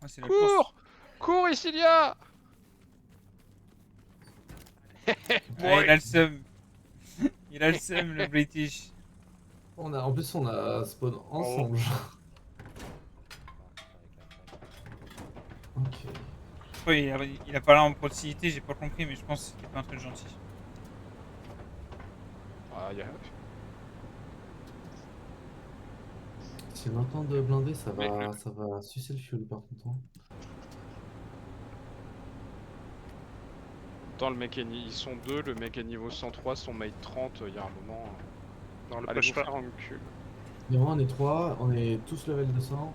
Ah, c'est la course. Cours! Cours, Icilia! Ah, il a le seum. Il a le seum, le British. En plus, on a spawn ensemble. Ok. Pourquoi il a pas l'air en proximité, j'ai pas compris, mais je pense que c'était pas un truc gentil. Ah, y a... Si on entend de blindés, ça Mais va sucer le fuel par contre. Hein. Attends, le mec ils sont deux, le mec est niveau 103, son mate 30, il y a un moment... Non, le Allez push vous pas. faire un cul. Et moi, on est 3, on est tous level 200.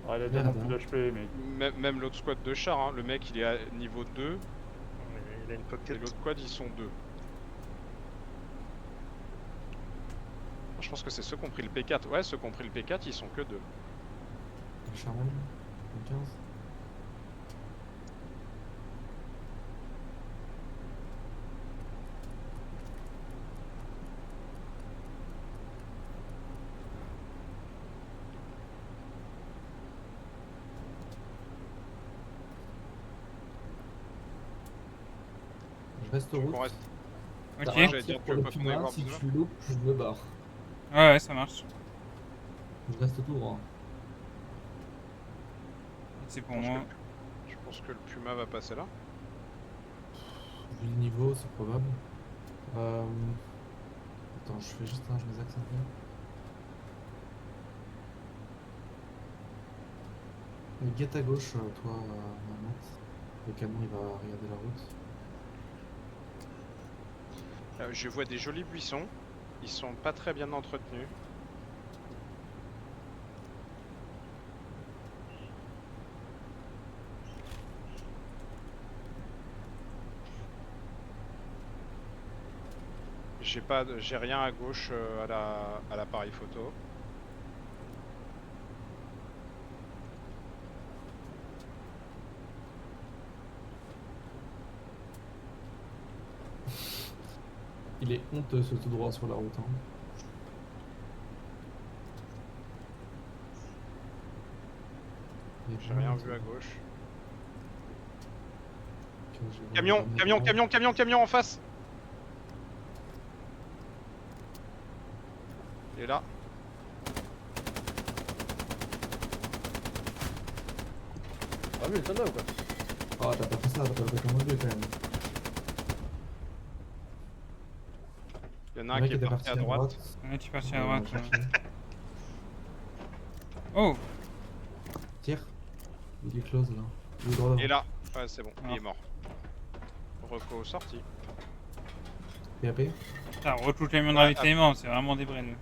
Ouais, il a Merde, tellement plus d'HP, mais Même l'autre squad de char, hein, le mec il est à niveau 2, il a une et pocket. l'autre squad ils sont 2. Je pense que c'est ceux qui ont pris le P4. Ouais, ceux qui ont pris le P4, ils sont que 2. Charmel, 15. Je reste Tu veux route. qu'on reste... Ok. T'as Ouais, un j'allais tir dire, tu pour veux le pas qu'on aille Puma, voir si Benoît? tu loupes, je me barre. Ouais, ça marche. Je reste tout droit. C'est pour Je pense moi. Tu penses que le Puma va passer là? Vu le niveau, c'est probable. Attends, je fais juste un, je les accentue. Mais guette à gauche, toi, Mohamed. Le canon, il va regarder la route. Je vois des jolis buissons. Ils sont pas très bien entretenus. J'ai rien à gauche à l'appareil photo. Il est honteux ce tout droit sur la route. Hein. J'ai rien vu à gauche. Camion, Camion en face! Il est là. Ah mais t'en as ou quoi? Oh, t'as pas fait ça, t'as pas fait comme deux quand même. Il y en a un qui est parti à droite. Ouais, tu es parti à droite. Ouais, Ouais. Oh! Tire. Il est close là. Il est droit devant. Et là. Ouais, c'est bon, il Ah. est mort. Reco sorti. PAP. Putain, retouche les camions de ravitaillement, c'est vraiment des brènes.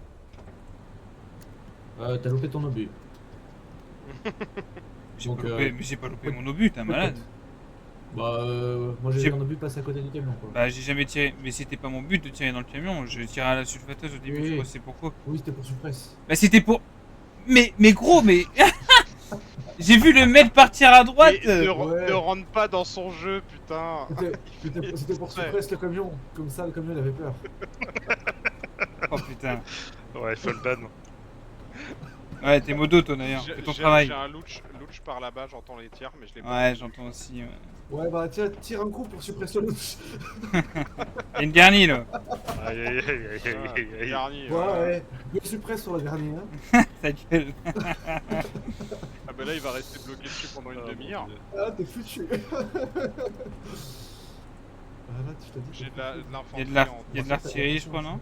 T'as loupé ton obus. J'ai Donc, pas loupé, mais j'ai pas loupé mon obus, t'es un malade. Bah, moi j'ai J'ai- vu un obus passer à côté du camion quoi. Bah, j'ai jamais tiré, mais c'était pas mon but de tirer dans le camion, je tirais à la sulfateuse au début, Oui. je crois, c'est pourquoi. Oui, c'était pour suppress. Bah, c'était pour. Mais gros, mais. J'ai vu le mec partir à droite! Mais Ouais. ne rentre pas dans son jeu, putain! C'était pour suppress le camion. Comme ça, le camion il avait peur. Oh putain. Ouais, full ban. Ouais, t'es modo toi d'ailleurs, fais ton travail. J'ai un louch par là-bas, j'entends les tirs, mais je l'ai pas. Ouais, j'entends aussi. Ouais. Ouais, bah tiens, tire un coup pour suppress le louche. Y'a une garnie là. Aïe aïe aïe aïe aïe aïe aïe. Dernier. Ouais. Deux suppress sur le dernier. Hein. Ta gueule. Ah bah là il va rester bloqué dessus pendant une demi-heure. Ah, t'es foutu. Ah là, tu t'as dit. J'ai de l'infanterie. Y'a de l'artillerie, je crois, non?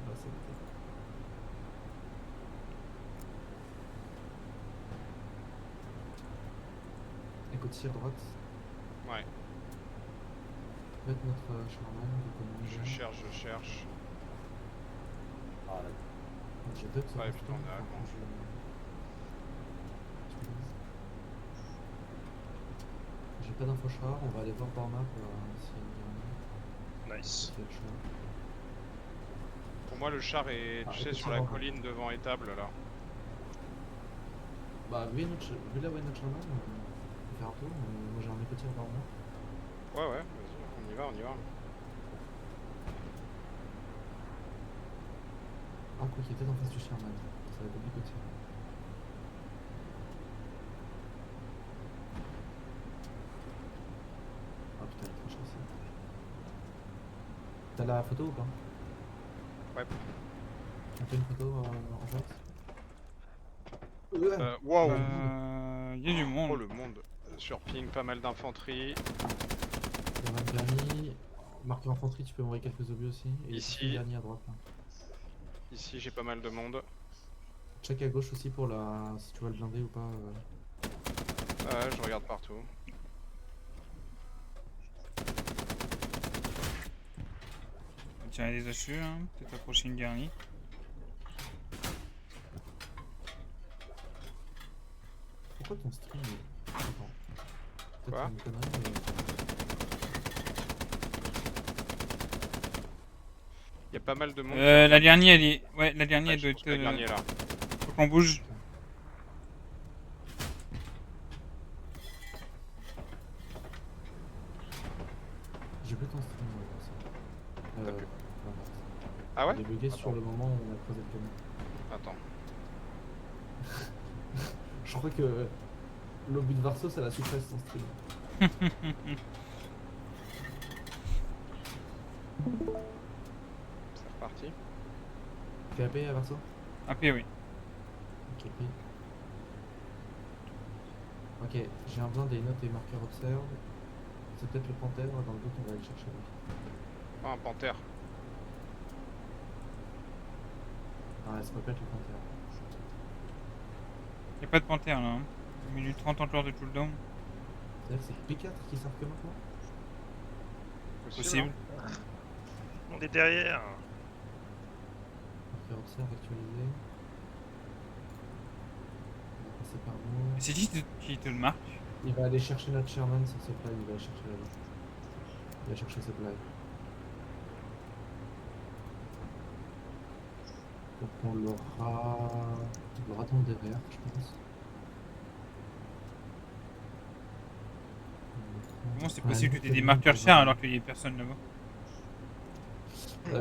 Ah, c'est bon. Écoute, tire droite. Ouais, Mettre notre Charman. je cherche. Ah là. J'ai deux. Ouais, putain, on est allemand. J'ai pas d'info char, on va aller voir par map s'il y a Nice. quel char. Pour moi le char est, tu sais, sur la colline devant étable là. Bah, vu là où est notre Charman, on peut faire un tour. Moi j'ai un écoutier par map. Ouais, vas-y, on y va. Ah, quoi qu'il était en face du Sherman. Ça va être compliqué. la photo ou pas? Ouais. On fait une photo en fait. Waouh. Y a du monde. Oh le monde. Sur ping, pas mal d'infanterie. Il y a un dernier. Marqué infanterie, tu peux m'envoyer quelques objets aussi. Et Ici. il y a un dernier à droite là. Ici j'ai pas mal de monde. Check à gauche aussi pour la. Si tu vois le blindé ou pas. Je regarde partout. On tient des assus, hein. Peut-être approcher une garnie. Pourquoi ton stream est... Attends. Quoi? Peut-être une connerie, mais... Il y a pas mal de monde. La dernière, elle est... Ouais, la dernière, Ouais, elle je doit pense être... que la dernière là. Faut qu'on bouge. J'ai plus ton stream, ça. T'as plus. Voilà. Ah ouais? Il est bugué sur le moment où on a creusé le canon. Attends. Je crois que l'obus de Varso, ça la suppresse son stream. C'est reparti. T'es AP à Varso? AP, oui. Ok, P. Ok, j'ai un blind et une note et marqueur observe. C'est peut-être le panthère, dans le doute on va aller le chercher lui. Ah, un panthère. Ah, ça peut pas être le panthère. Y'a pas de panthère là. Hein. J'ai mis du 30 ampleurs de cooldown. C'est-à-dire que c'est P4 qui sort que maintenant? Possible. On est derrière. Marqueur observe actualisé. On va passer par nous. C'est qui te le marque? Il va aller chercher notre Sherman sur supply, il va aller chercher là-bas. Il va chercher supply. Donc on l'aura dans le derrière, je pense. Comment c'est possible que tu aies des marqueurs chers alors qu'il y a personne là-bas?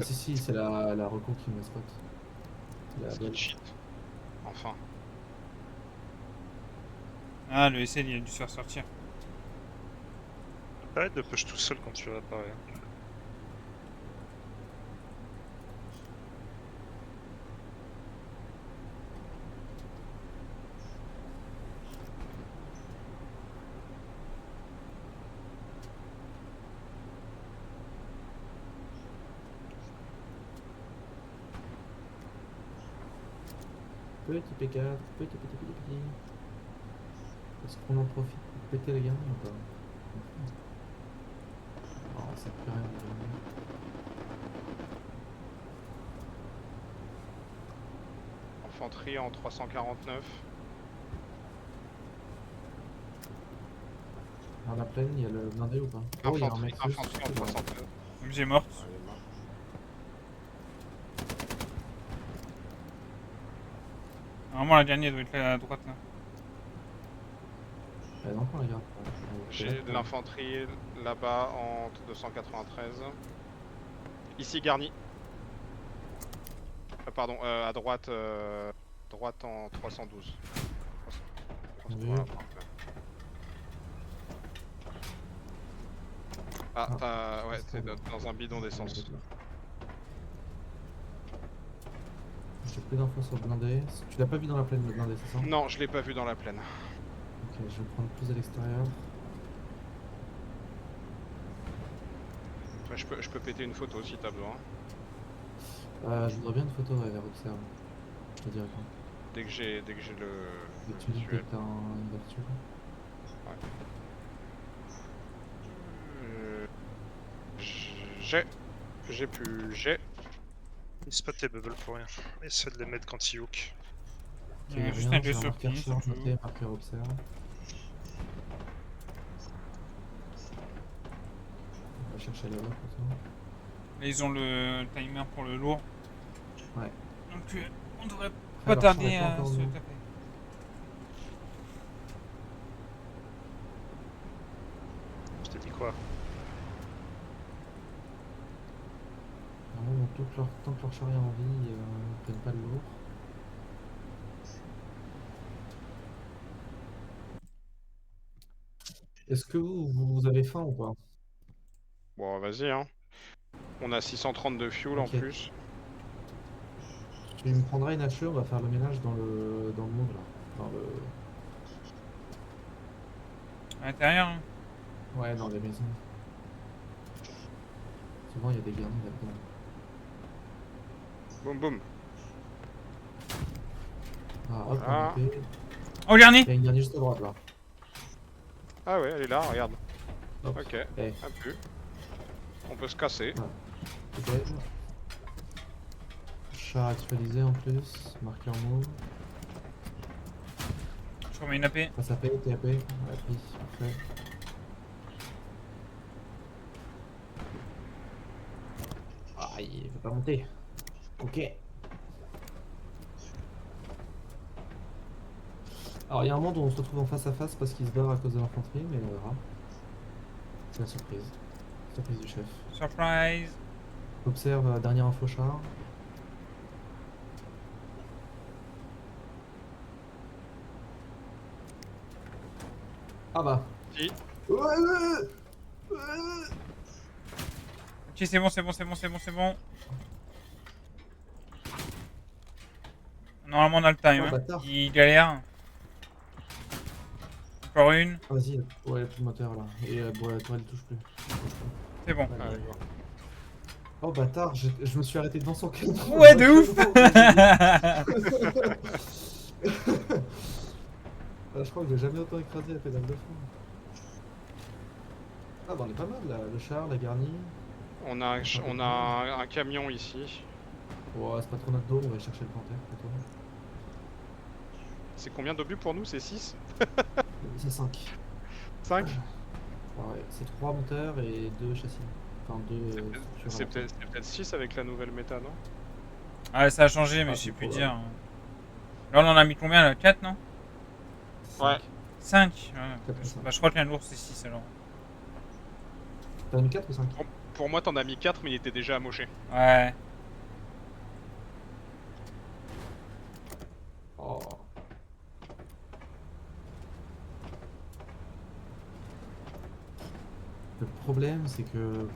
Si, c'est la reco qui me spot. C'est la Skill belle. sheet. Enfin. Ah, le SL il a dû se faire sortir. Arrête de push tout seul quand tu réapparais. Petit P4, petit. Est-ce qu'on en profite pour péter les gamins ou pas? Oh, ça fait rien de gagner. Infanterie en 349. Dans la plaine, il y a le blindé ou pas? Oh, il y a un mec Infanterie en 309. J'ai morte. Normalement la dernière doit être là à droite là. Non, pas regarde. J'ai de l'infanterie là-bas en 293. Ici garni. Pardon, à droite, droite en 312. Oui. Ah, ouais, t'es dans un bidon d'essence. J'ai plus d'infos sur le blindé. Tu l'as pas vu dans la plaine le blindé, c'est ça? Non, je l'ai pas vu dans la plaine. Ok, je vais prendre plus à l'extérieur. Après, je peux péter une photo si t'as besoin. Je voudrais bien une photo vers Observe. Je te dirai quand. Dès que j'ai le Et tu dis que visuel. t'as une vertu. J'ai plus. C'est pas tes bubbles pour rien. Essaie de les mettre quand ils hook. Ok, Il y a rien, juste un j'ai jeu un sur marqueur pied, charge c'est tout. noté, marqueur Observe. On va chercher là-bas pour ça. Là ils ont le timer pour le lourd. Ouais. Donc on devrait Ah, pas alors, tarder je serai pas à encore se nous. taper. Je t'ai dit quoi? Normalement, tant que leur char est en vie, ils prennent pas le lourd. Est-ce que vous avez faim ou pas? Bon, vas-y, hein. On a 630 de fuel en Ok. plus. Tu me prendras une hache, on va faire le ménage dans le move là. Dans le... À l'intérieur. Hein. Ouais, dans les maisons. Souvent il y a des garnis là-dedans. Boum boum. Ah, hop, Ah. on épée. Oh, dernier. Il y a une garnie juste à droite là. Ah ouais, elle est là, regarde. Hop. Ok, Eh, un plus. On peut se casser. peut-être. Chat actualisé en plus. Marqueur move. Je remets une AP. Passe à paix, TAP. Ouais, puis, parfait. Ah, il veut pas monter. Ok. Alors, il y a un monde où on se retrouve en face à face parce qu'il se barre à cause de l'infanterie, mais on verra. C'est la surprise. Surprise du chef. Surprise. Observe dernière info char. Ah bah. Si. Ok, c'est bon, c'est bon, c'est bon, c'est bon, c'est bon. Normalement, on a le time. Oh, Hein. bâtard. Il galère. Encore une. Vas-y, ouais, il n'y a plus de moteur là. Et bon, la tourelle touche plus. C'est bon. Ouais. Allez, go. Oh bâtard, je me suis arrêté devant son canon. Ouais, de ouf. Ah, je crois que j'ai jamais autant écrasé la pédale de fond. Ah bah on est pas mal là, le char, la garnie. On a un camion ici. Oh, c'est pas trop notre dos, on va aller chercher le panthère plutôt. C'est combien d'obus pour nous? C'est 6? C'est 5. 5? Ouais, c'est 3 moteurs et 2 châssis. Enfin 2 C'est peut-être 6 avec la nouvelle méta, non? Ah, ça a changé, mais Ah, je sais c'est plus pour, dire. Là, on en a mis combien là? 4, non? Ouais. 5. Ouais. Quatre ou cinq. Bah, je crois que la lourde c'est 6 alors. T'as mis 4 ou 5? Pour moi, t'en as mis 4, mais il était déjà amoché. Ouais. Oh. Le problème c'est que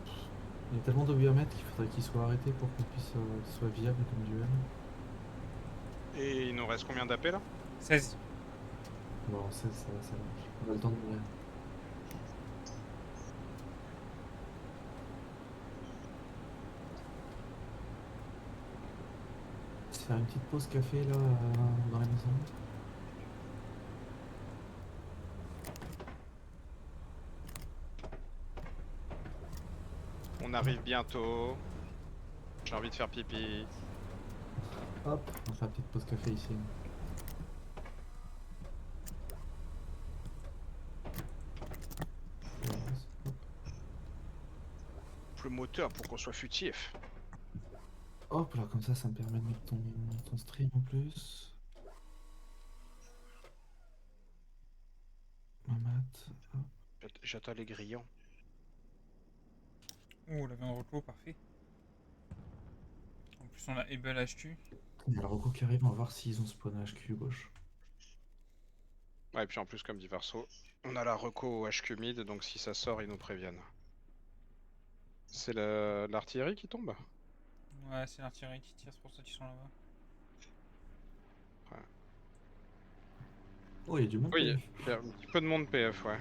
il y a tellement d'obiomètres qu'il faudrait qu'ils soient arrêtés pour qu'on puisse qu'ils soient viables comme duel. Et il nous reste combien d'AP là? 16. Bon, ça va, ça va. On a le temps de mourir. Se faire une petite pause café là dans la maison. On arrive bientôt. J'ai envie de faire pipi. Hop, on va faire une petite pause café ici. Hop. Le moteur pour qu'on soit futif. Hop là, comme ça me permet de mettre ton stream en plus. Ma mat. Hop. J'attends les grillons. Ouh, la viande reclos, parfait. En plus, on a Able HQ. Il y a le recours qui arrive, on va voir s'ils ont spawn HQ gauche. Ouais, et puis en plus, comme dit Varso, on a la reco au HQ mid, donc si ça sort, ils nous préviennent. C'est l'artillerie qui tombe? Ouais, c'est l'artillerie qui tire, c'est pour ça qu'ils sont là-bas. Oh, il y a du monde. Oui, il y a un petit peu de monde PF, ouais.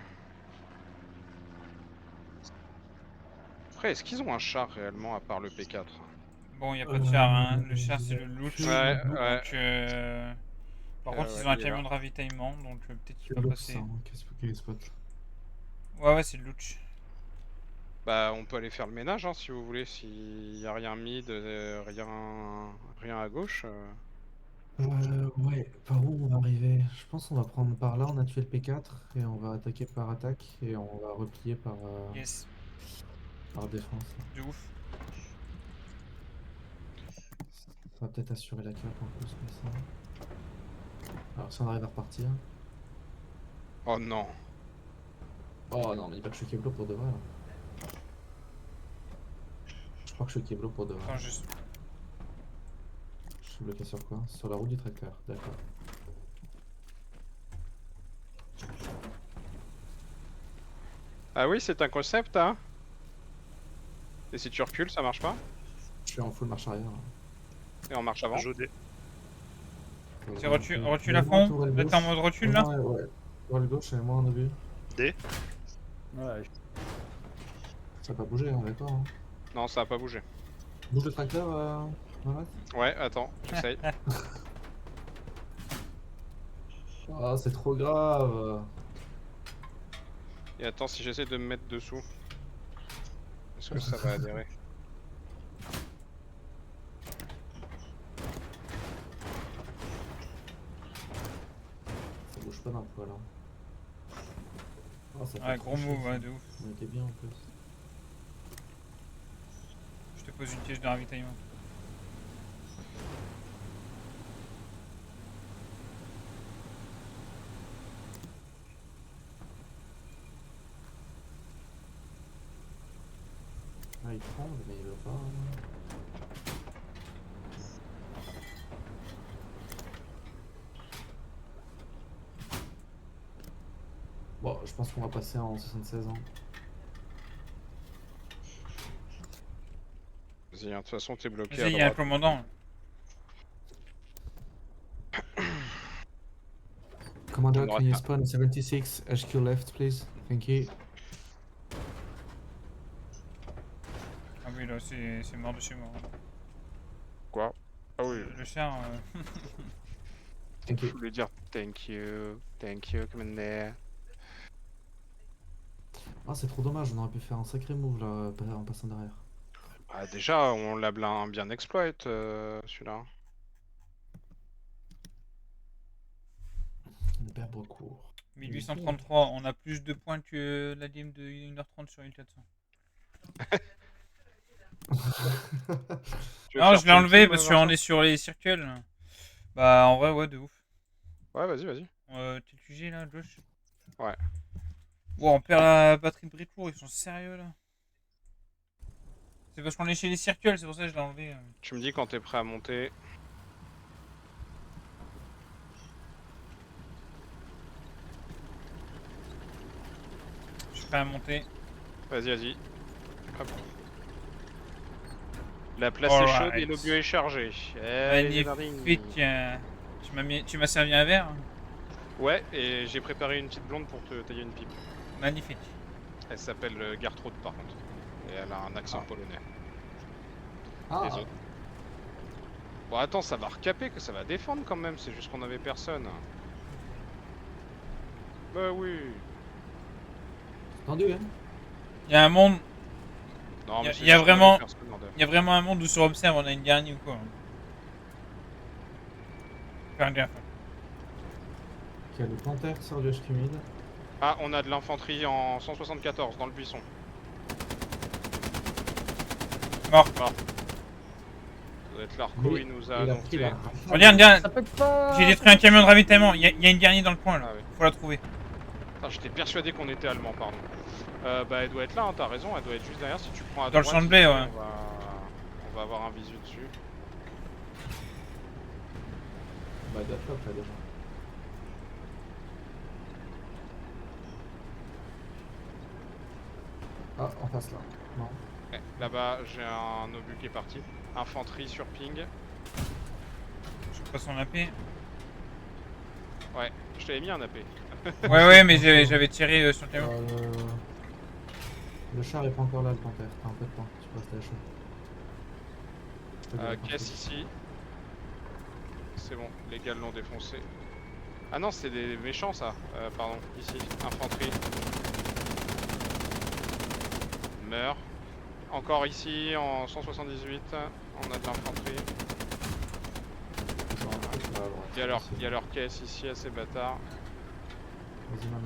Après, est-ce qu'ils ont un char réellement à part le P4? Bon, y a pas de char, hein. Le char, c'est il y le a loot. que Ouais, le loot. ouais. Donc, par contre, ils ouais, ont un il est camion là. de ravitaillement, donc peut-être qu'il Que va le passer. sang, qu'est-ce qu'il y a spot. Ouais, ouais, c'est le loot. Bah, on peut aller faire le ménage, hein, si vous voulez, s'il y a rien mid, rien à gauche. Ouais, par où on va arriver? Je pense qu'on va prendre par là, on a tué le P4 et on va attaquer par attaque et on va replier Yes, par défense. de ouf. Ça va peut-être assurer la cape en plus, mais ça. Alors si on arrive à repartir. Oh non. Oh non, mais il va que je suis Keblo pour de vrai là. Je crois que je suis Keblo pour de vrai. Attends, juste. Je suis bloqué sur quoi? Sur la roue du tracteur, d'accord. Ah oui, c'est un concept, hein? Et si tu recules, ça marche pas? Je suis en full marche arrière. Et en marche avant? Joue des. Tu recules à fond. Là t'es en mode recul là. Ouais. Tourelle gauche et moi en obus. Ouais, Ça a pas bougé, on est d'accord. Hein. Non, ça a pas bougé. Bouge le tracteur, Mamat. Ouais, attends, j'essaye. Ah, c'est trop grave. Et attends, si j'essaie de me mettre dessous. Est-ce que ça va adhérer? Ça bouge pas d'un poil. Hein. Oh, ça fait Ouais, trop gros chaud, move, ça. ouais, de ouf. On était bien en plus. Je te pose une piège de ravitaillement. Ah, il tremble, mais il veut pas. Bon, je pense qu'on va passer en 76 ans. Vas-y, hein, de toute façon, t'es bloqué Vas-y, à il y a un droite. commandant. Commander, On aura can you pas. spawn 76 HQ left, please? Thank you. Ah oui, là c'est mort de chez moi. Quoi? Ah oui, Le char. Thank je you. voulais dire thank you, commander. Ah, c'est trop dommage, on aurait pu faire un sacré move là, en passant derrière. Ah, déjà, on l'a bien exploit, celui-là. On perd beaucoup. 1833, on a plus de points que la game de 1h30 sur 1400. Tu veux Non, faire je l'ai enlevé team, parce Vincent? qu'on est sur les circles. Bah, en vrai, ouais, de ouf. Ouais, vas-y. T'es le QG là, Josh? Ouais. Wow, on perd la batterie de Bricourt, ils sont sérieux là. C'est parce qu'on est chez les circles, c'est pour ça que je l'ai enlevé. Tu me dis quand t'es prêt à monter. Je suis prêt à monter. Vas-y. Hop. La place est chaude et Alright. l'obus est chargé. Allez, Magnifique. Tu m'as servi un verre? Ouais, et j'ai préparé une petite blonde pour te tailler une pipe. Magnifique. Elle s'appelle Gertrude par contre. Et elle a un accent polonais. Ah, Les autres. Bon attends, ça va recaper, que ça va défendre quand même, c'est juste qu'on avait personne. Bah oui. tendu, hein? Il y a un monde. Non, mais Y a- c'est y a juste qu'on avait vraiment- personne en dev. Il y a vraiment un monde où sur Observe on a une dernière ou quoi. Faire gaffe. Ok, le Panther sort du HQ mid. Ah, on a de l'infanterie en 174 dans le buisson. Mort. Ça doit être l'Arco, Oui, il nous a Il a pris annoncé. la. Regarde, Ça pète pas. j'ai détruit un camion de ravitaillement. Il y a une dernière dans le coin là. Ah oui. Faut la trouver. Ah, j'étais persuadé qu'on était allemand, pardon. Bah elle doit être là, hein, t'as raison, elle doit être juste derrière si tu prends à Dans le droite. champ de blé, ici, ouais. On va avoir un visu dessus. Bah, il a top là déjà. Ah, en face là. Non. Ouais, là-bas, j'ai un obus qui est parti. Infanterie sur ping. Je passe son AP. Ouais, je t'avais mis un AP. Ouais, mais j'avais tiré sur le camion. Le char est pas encore là, le Panther. T'as un peu de temps, tu passes la chaud. Caisse ici. C'est bon, les gars l'ont défoncé. Ah non, c'est des méchants ça. Pardon, ici, infanterie. Meurt. Encore ici, en 178, on a de l'infanterie. Il y a leur caisse ici à ces bâtards. Vas-y, m'en a vu.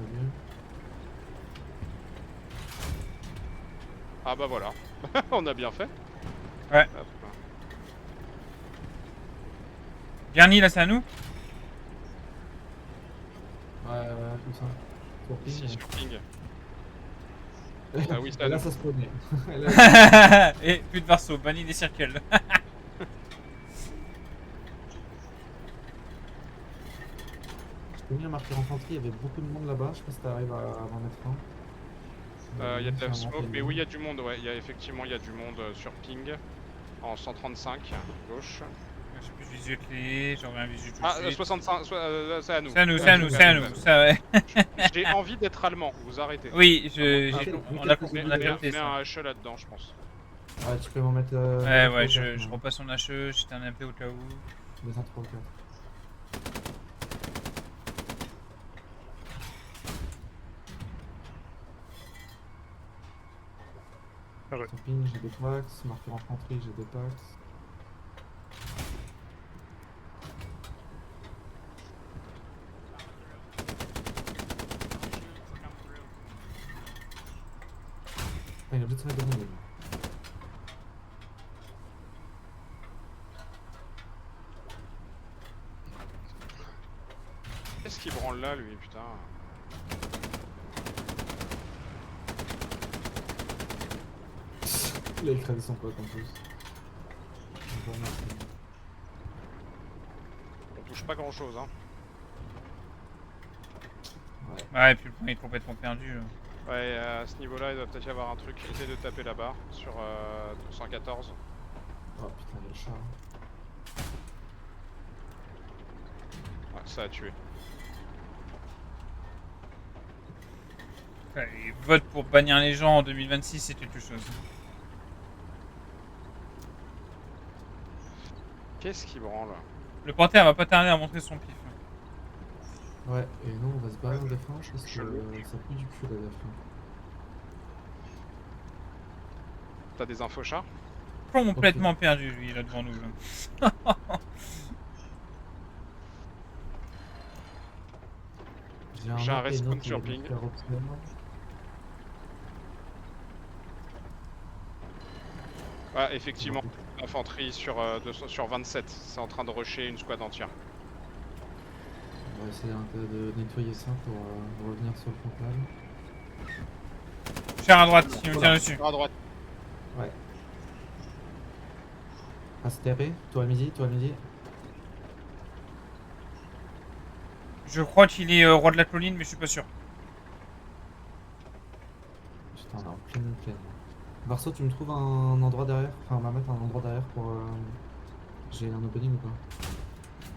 Ah bah voilà, on a bien fait. Ouais. Hop. Garni là, c'est à nous? Ouais, tout ça. Pour ping, Ici sur ping. ouais. Ah oui, c'est à Et là, nous. ça spawnait. Et là, Et plus de Varso, banni des circles. je peux bien marquer infanterie, il y avait beaucoup de monde là-bas. Je sais pas si t'arrives à m'en mettre un. Il y a de la Clairement, smoke, t'as mais une- oui, il y a du monde, ouais. Il y a du monde sur ping. En 135, gauche. J'ai plus de visu clé, j'en un visu tout de Ah, suite. 65, c'est à nous. C'est à nous, c'est à nous, c'est à nous, ça ouais. J'ai envie d'être allemand, vous arrêtez. Oui, on a capté Mets ça. un HE là-dedans, je pense. Ouais, tu peux m'en mettre. Ouais, ouais, au je quatre, moi. repasse son HE, j'étais un MP au cas où. Descends 3 ou 4. Ah ouais. Camping, j'ai des packs. Marqueur infanterie, j'ai des packs. Ah, il est obligé de se mettre devant lui. Qu'est-ce qu'il branle là, lui, putain? Il a écrasé son pote en plus. Bon, merci. On touche pas grand-chose, hein. Ouais, et puis le point est complètement perdu. Là. Ouais, à ce niveau-là, il doit peut-être y avoir un truc. Essayez de taper là-bas, sur 214. Oh putain, il y a le chat. Ouais, ça a tué. Ouais, et vote pour bannir les gens en 2026, c'est quelque chose. Qu'est-ce qui branle? Le panthère va pas tarder à montrer son pif. Ouais, et nous on va se barrer en défense parce que Chelou. ça pue du cul la défense. T'as des infos chars? Complètement perdu lui là devant nous. Là. J'ai un map et respawn note, sur il y a ping. marqué Robson. Ouais, effectivement. Infanterie sur 27. C'est en train de rusher une squad entière. On va essayer de nettoyer ça pour revenir sur le frontal. Cher à droite, il me tire dessus. À droite. Ouais. Ah, c'était AP. Toi à midi, toi à midi. Je crois qu'il est roi de la colline, mais je suis pas sûr. Putain, on est en pleine plaine. Varso, tu me trouves un endroit derrière? Enfin, on va mettre un endroit derrière pour. J'ai un opening ou pas?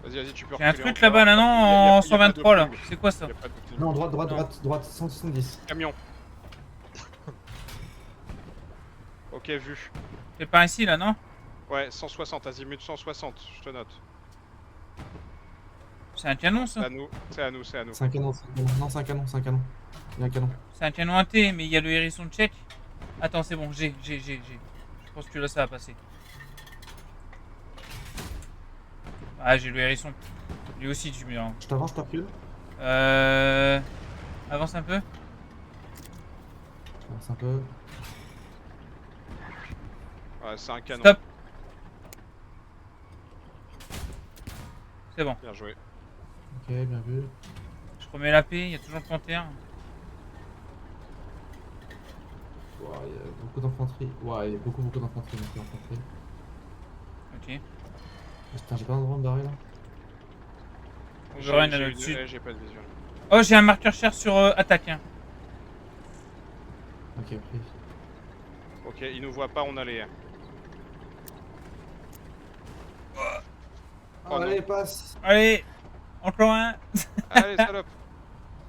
Vas-y, tu peux Il y a un reculer truc encore. là-bas là, non, Y a en pas de 123 là. ping. C'est quoi ça? Y a pas de ping. Non, droite, droite, Non. droite, droite, 170. Camion. Ok, vu. C'est par ici là, non? Ouais, 160, azimut 160, je te note. C'est un canon C'est ça? à nous, c'est à nous, c'est à nous. C'est un canon, c'est un canon. Non, c'est un canon, c'est un canon. Il y a un canon. C'est un canon AT, mais il y a le hérisson de check. Attends, c'est bon, j'ai. Je pense que là ça va passer. Ah, j'ai le hérisson. Lui aussi, tu me diras. Je t'avance, je te recule. Avance un peu. Je t'avance un peu. Ouais, c'est un canon. Stop. C'est bon. Bien joué. Ok, bien vu. Je remets la paix, il y a toujours le panthère. Wow, il y a beaucoup d'infanterie. Ouais, il y a beaucoup d'infanterie. Ok. Putain, j'ai pas un endroit à me barrer là. Je règne J'ai là-dessus. ouais, j'ai pas de vision. Oh, j'ai un marqueur cher sur attaque. Hein. Ok, pris. Ok, ils nous voient pas, on a les. Oh, allez, passe. Allez, encore un. Allez, salope.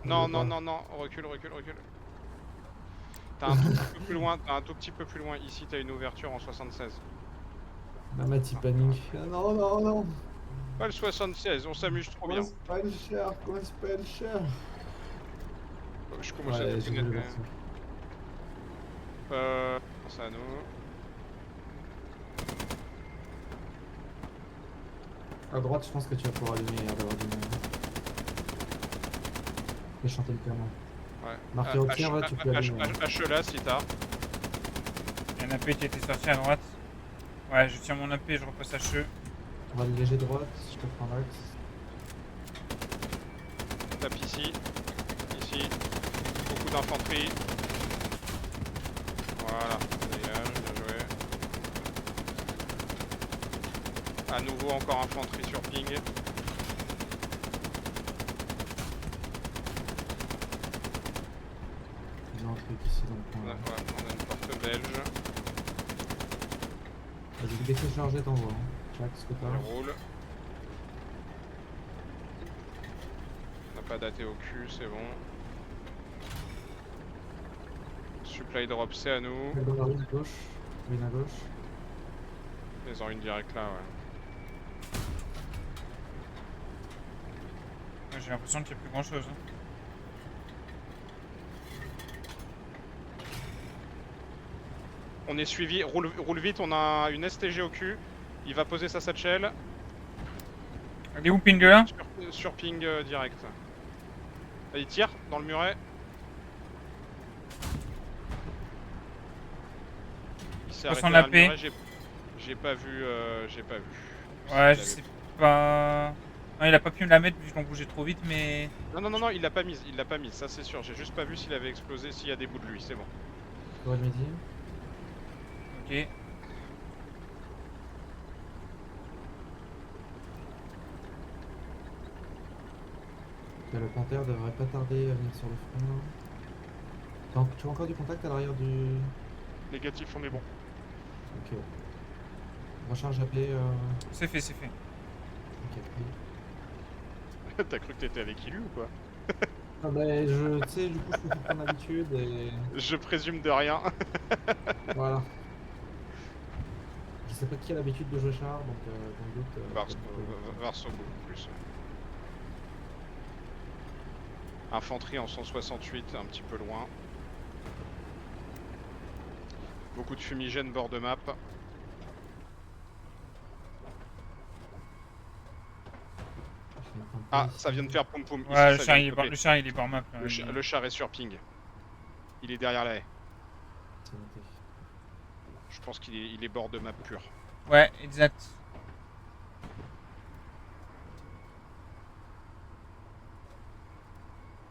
On Non, veut non, pas. non, non, recule. T'as un tout petit peu plus loin, ici t'as une ouverture en 76. La mat il panique. Ah, non, non, non. Pas le 76, on s'amuse trop bien. Pas le cher, comment c'est pas le cher? Je commence à Ouais, tout j'ai vu le connaître. verso. C'est à nous. À droite, je pense que tu vas pouvoir allumer et avoir du monde. Et chanter le canon. Ouais. Marqué au tir, là, tu peux allumer. H là si t'as. Il y a un AP qui a été sorti à droite. Ouais, je tiens mon AP, je repasse à cheveux. On va le léger droite, je te prends l'axe. Tape ici. Ici. Beaucoup d'infanterie. Voilà. Dégage, bien joué. À nouveau encore infanterie sur ping. Ils ont truc ici dans le On coin. a, ouais, on a une porte belge. Vas-y, dès que c'est chargé, t'envoies. Hein. Jack, ce que Il t'as. roule. On n'a pas daté au cul, c'est bon. Supply drop, c'est à nous. Dans la ruine à gauche. Ruine à gauche. Ils ont une directe là, ouais. J'ai l'impression qu'il n'y a plus grand chose. Hein. On est suivi, roule vite, on a une STG au cul. Il va poser sa satchel. Elle est où, Pinger? Sur ping direct. Là, il tire dans le muret. Il s'est Passe arrêté en derrière le AP. muret, j'ai pas vu. J'ai pas vu. Ouais, je S'il sais avait- pas. Non, il a pas pu me la mettre vu que je l'en bougeais trop vite, mais. Non, il l'a pas mise, ça c'est sûr. J'ai juste pas vu s'il avait explosé, s'il y a des bouts de lui, c'est bon. Pour le midi. Ok. Le Panther devrait pas tarder à venir sur le front là. Tu as encore du contact à l'arrière du. Négatif, on est bon. Ok. Recharge AP. C'est fait, c'est fait. Ok. T'as cru que t'étais avec Ilu ou quoi? Ah bah, tu sais, du coup, je peux prendre l'habitude et. Je présume de rien. Voilà. Je sais pas qui a l'habitude de jouer char, donc dans le doute. Varso beaucoup plus. Infanterie en 168, un petit peu loin. Beaucoup de fumigènes bord de map. Ah, ça vient de faire poum poum. Ici, Ouais, le ça char, vient il de est par, popper. le char, il est par map. Là, Le char est sur ping. Il est derrière la haie. C'est noté. Je pense qu'il est bord de map pur. Ouais, exact.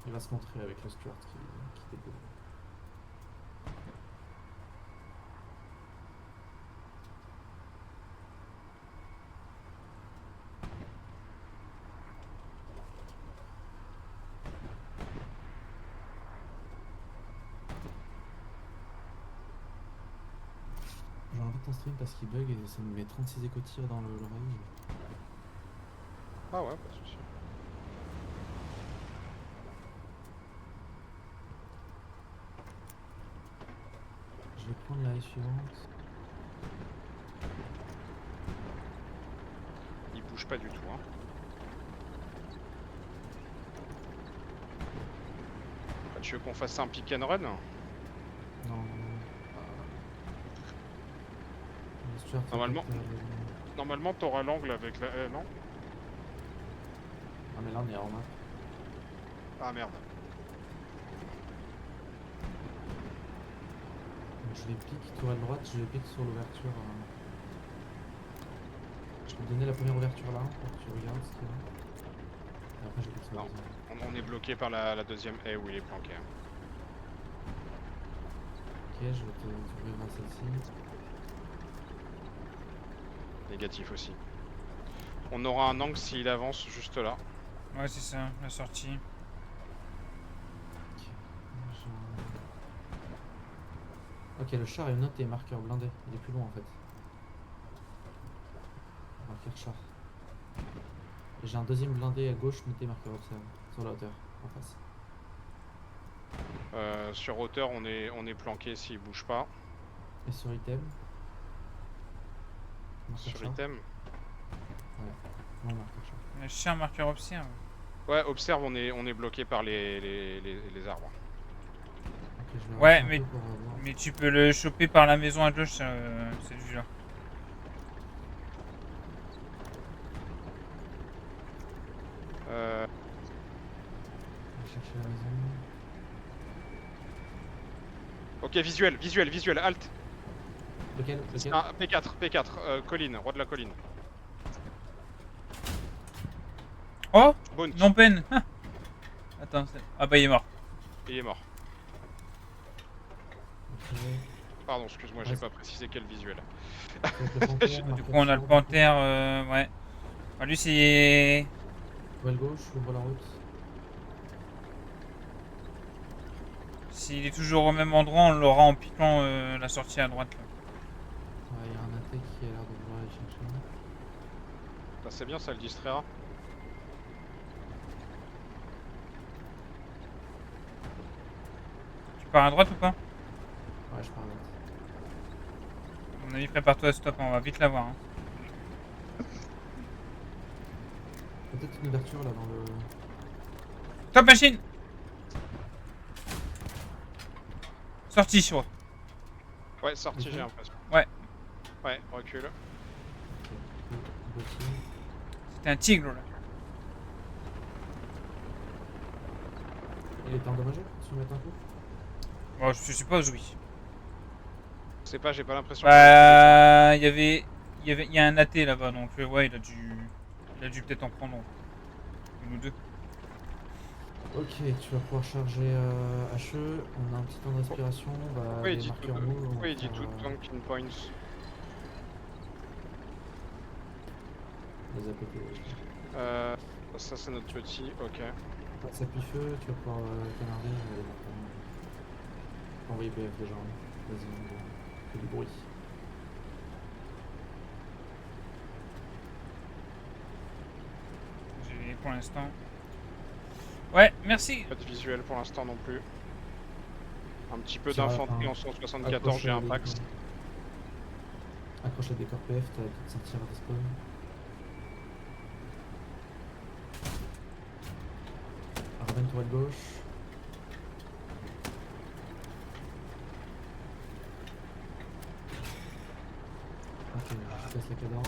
Il va se montrer avec le Stuart qui déboule. J'enlève ton stream parce qu'il bug et ça me met 36 éco-tirs dans l'oreille. Ah ouais, pas de soucis. Je vais prendre la haie suivante. Il bouge pas du tout. Hein. Tu veux qu'on fasse un pick and run? Non. Le Stuart, Normalement. peut-être, Normalement, t'auras l'angle avec la haie, non? Ah, mais là, on est hors map. Ah merde. Donc, je les pique, tour à droite, je les pique sur l'ouverture. Je peux te donner la première ouverture là, pour que tu regardes ce qu'il y a. Et après, je pique sur la Non. deuxième. On est bloqué par la deuxième haie où il est planqué. Ok, je vais t'ouvrir à celle-ci. Négatif aussi. On aura un angle s'il avance juste là. Ouais, c'est ça, la sortie. Ok, le char est noté, marqueur blindé. Il est plus loin en fait. Marqueur char. Et j'ai un deuxième blindé à gauche, noté marqueur observe. Sur la hauteur, en face. Sur hauteur, on est planqué s'il bouge pas. Et sur item. Marqueur Sur char. item. Non, marqueur char. Le chien marqueur observe. Ouais, observe, on est bloqué par les arbres. Ok, je vais Ouais, avancer un mais- peu pour voir. Mais tu peux le choper par la maison à gauche, cette vue-là. Je vais chercher la maison. Ok, visuel, halt. Lequel Ah, P4, colline, roi de la colline. Oh Bounce, Non peine. Ah. Attends, ah bah il est mort. il est mort. Ok. Pardon, excuse-moi, j'ai Ouais. pas précisé quel visuel. Avec le panthère, Du marqueur coup on a le char. panthère, ouais. Ah, lui c'est... Voile gauche, ouvre la route. S'il est toujours au même endroit, on l'aura en piquant la sortie à droite. Là. Ouais, il y a un attaque qui a l'air de vouloir aller chercher. Bah, c'est bien, ça le distraira. Tu pars à droite ou pas? Ouais, je pars à droite. À mon avis, prépare-toi à stop, hein, on va vite l'avoir. Hein. Peut-être une ouverture là dans le. Top machine. Sortie sur. Ouais, sorti, Ok. j'ai l'impression. Ouais. Ouais, recule. Ok, voiture. C'était un tigre là. Il était endommagé? Si on met un coup? Bon, je suppose oui. Je sais pas, j'ai pas l'impression. Bah, il y a un AT là-bas, donc ouais, il a dû peut-être en prendre une ou deux. Ok, tu vas pouvoir charger HE. On a un petit temps de respiration. On va Pourquoi il aller dit marquer tout, en move. on pourquoi va il dit faire, tout Tonkin Points? les APT. Ça c'est notre petit, ok. Pas de sapis-feu, tu vas pouvoir canarder. On va aller marquer en move. Envoyer PF déjà. hein. Vas-y, on fait du bruit. J'ai pour l'instant. Ouais, merci. Pas de visuel pour l'instant non plus. Un petit peu Tire à- d'infanterie un- en 174, accroche j'ai un les- Pax. Accroche les décors PF, t'as pu te sortir à respawn. Ramène tourelle gauche. Ok, je baisse la cadence.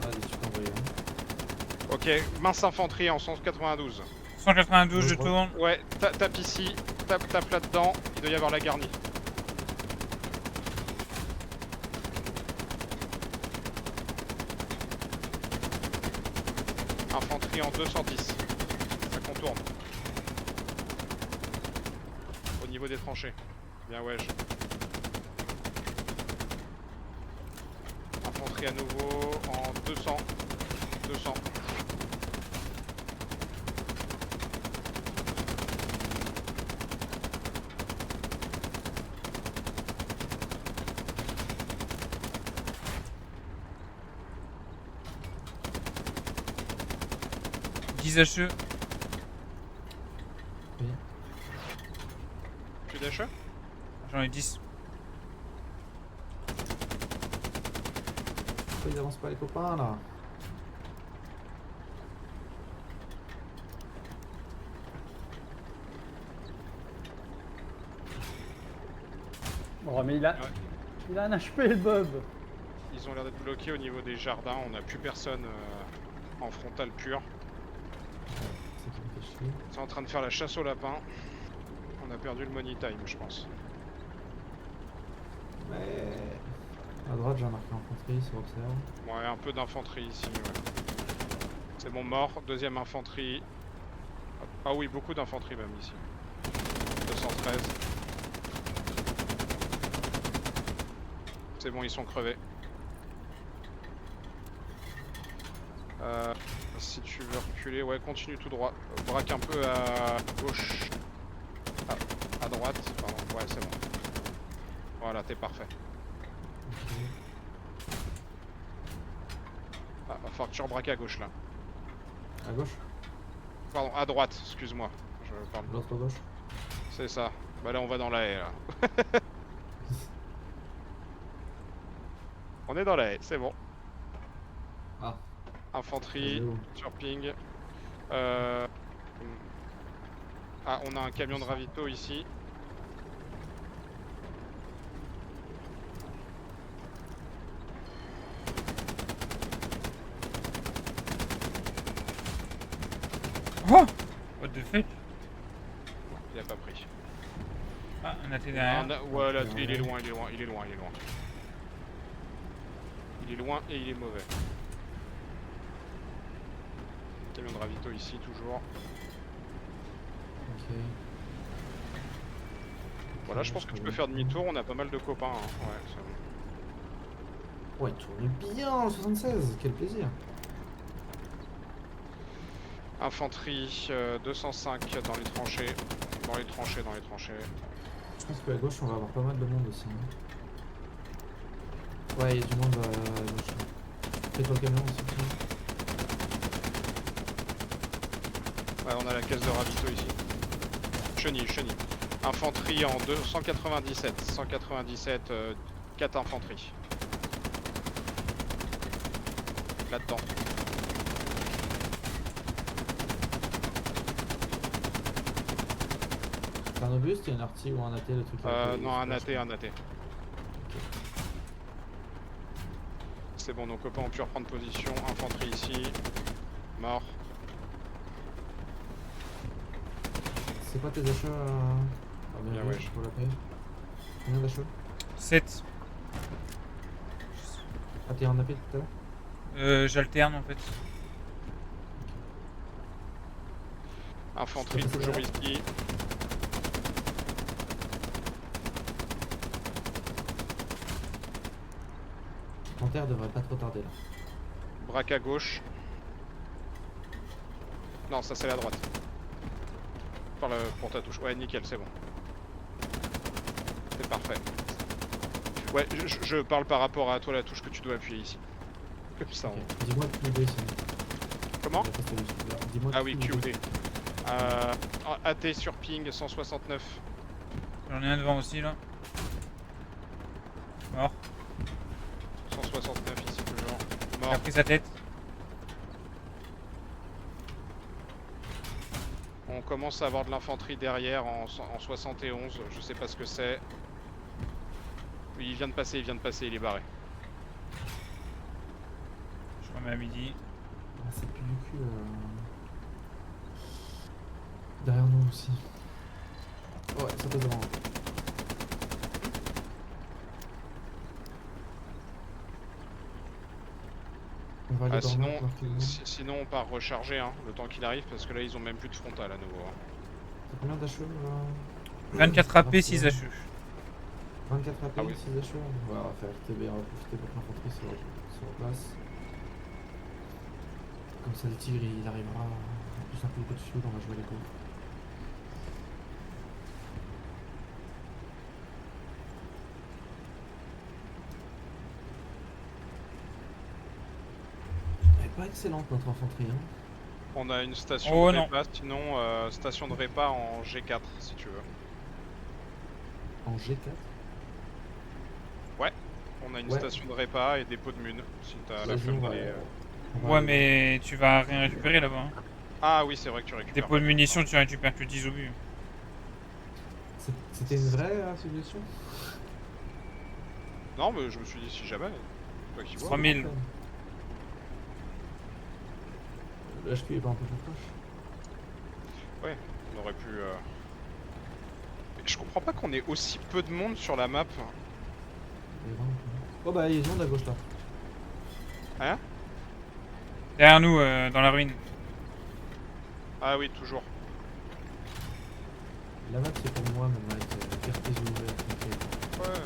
Vas-y, tu peux envoyer. Hein. Ok, mince infanterie en 192. 192, je Ouais, tourne. Ouais, tape ici, tape là-dedans, il doit y avoir la garnie. Infanterie en 210. Ça contourne. Au niveau des tranchées. Bien ouais. Infanterie à nouveau en 200. 200. HE. Oui. Plus d'HE? J'en ai 10. Pourquoi ils avancent pas les copains là? Oh, mais il a. Ouais. Il a un HP le Bob. Ils ont l'air d'être bloqués au niveau des jardins, on n'a plus personne en frontal pur. C'est qui me fait chier. C'est en train de faire la chasse au lapin. On a perdu le money time, je pense. Mais. À droite, j'ai marqué infanterie sur observe. Ouais, un peu d'infanterie ici, ouais. C'est bon, mort. Deuxième infanterie. Ah oui, beaucoup d'infanterie même ici. 213. C'est bon, ils sont crevés. Si tu veux reculer, ouais, continue tout droit. Braque un peu à gauche. À droite, pardon. Ouais, c'est bon. Voilà, t'es parfait. Ok. Ah, va falloir que tu rebraques à gauche là. À gauche? Pardon, à droite, excuse-moi. Je parle. L'autre à gauche? C'est ça. Bah là, on va dans la haie là. On est dans la haie, c'est bon. Ah. Infanterie, Vas-y, où? sur ping. Ah, on a un camion de ravito ici. Oh! What the fuck? Il a pas pris. Ah, un AT derrière. Voilà, il est loin, il est loin, il est loin, il est loin. Il est loin et il est mauvais. Camion de ravito ici, toujours. Ok. Voilà, je pense que tu peux faire demi-tour, on a pas mal de copains. Hein. Ouais, c'est bon. Ouais, il tourne bien le 76, quel plaisir. Infanterie 205 dans les tranchées. Dans les tranchées. Je pense qu'à gauche, on va avoir pas mal de monde aussi. hein. Ouais, il y a du monde à gauche. Fais-toi le camion aussi. tiens. Ouais, on a la caisse de ravito ici. Chenille. Infanterie en 197. 4 infanteries. Là-dedans. C'est un obus, il y a un arty ou un AT, le truc Non, un AT. C'est bon, nos copains ont pu reprendre position. Infanterie ici. Mort. C'est quoi tes achats Bien, joué, ouais. pour la paix. Combien d'achats 7. Ah, t'es en AP tout à l'heure J'alterne en fait. Infanterie C'est toujours là. ici. Panthère devrait pas trop tarder là. Braque à gauche. Non, ça c'est la droite. Pour ta touche. Ouais, nickel, c'est bon. C'est parfait. Ouais, je parle par rapport à toi, la touche que tu dois appuyer ici. Comme ça. Ok. Dis-moi QD sinon. Comment On va pas se laisser là. Dis-moi Ah oui, QD. QD. AT sur ping 169. J'en ai un devant aussi là. Mort. 169 ici toujours. Il a Mort. pris sa tête. On commence à avoir de l'infanterie derrière en 71. Je sais pas ce que c'est. Oui, il vient de passer, il est barré. Je remets à midi. Ah, c'est plus du cul. Derrière nous aussi. Ouais, ça passe devant. On va aller dans Sinon, le nord, voir sinon on part recharger hein, le temps qu'il arrive parce que là ils ont même plus de frontal à nouveau. hein. C'est combien d'achats 24 AP, 6 HE. 24 AP, Ah oui. 6 achats. Ouais, on va faire RTB, on va profiter pour que l'infanterie soit en place. Comme ça, le tigre il arrivera. En plus, un peu de fuel, on va jouer les coups. Elle est pas excellente notre infanterie. Hein. On a une station Oh, de non. repas, sinon station de repas en G4 si tu veux. En G4. On a une Ouais. station de repas et des pots de mun si t'as la Vas-y, flemme on va- d'aller. on va Ouais, aller mais tu vas rien récupérer là-bas. hein. Ah oui, c'est vrai que tu Des récupères. pots de munitions, tu récupères que 10 obus. C'était une vraie suggestion. Non, mais je me suis dit si jamais. Toi qui vois. 3000. Le HQ est pas un peu plus proche. On aurait pu. Mais je comprends pas qu'on ait aussi peu de monde sur la map. Il est vraiment plus loin. Oh bah ils ont de la gauche là. Hein? Derrière nous, dans la ruine. Ah oui, toujours. La map c'est pour moi même avec carte ouverte. Ouais.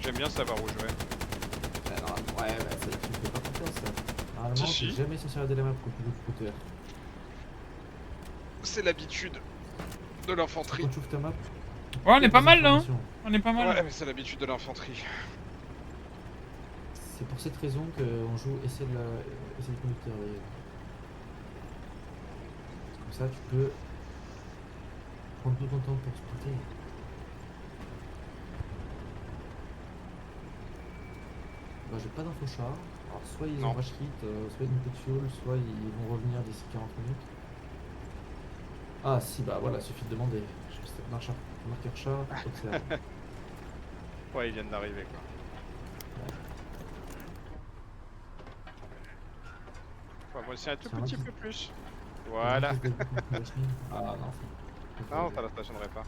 J'aime bien savoir où je vais. Ouais, bah ça, tu fais pas confiance ça. Normalement, Si, t'es si. jamais censé regarder la map quand tu ouvres Footer. C'est l'habitude de l'infanterie. Quand tu ouvres ta map. Ouais, on est pas mal là. hein. informations. On est pas mal. Ouais, mais c'est l'habitude de l'infanterie. C'est pour cette raison qu'on joue essai de conducteur d'ailleurs. Comme ça tu peux prendre tout ton temps pour spotter. Bah, j'ai pas d'info char. Alors soit ils Non. ont rush kit, soit ils ont peu de fuel, soit ils vont revenir d'ici 40 minutes. Ah si bah voilà, suffit de demander. Je sais pas, marqueur char, observe. Ouais, ils viennent d'arriver quoi. On va essayer un tout C'est un petit petit- peu plus. Voilà. Ah non, c'est. Ah non, t'as la station de repas.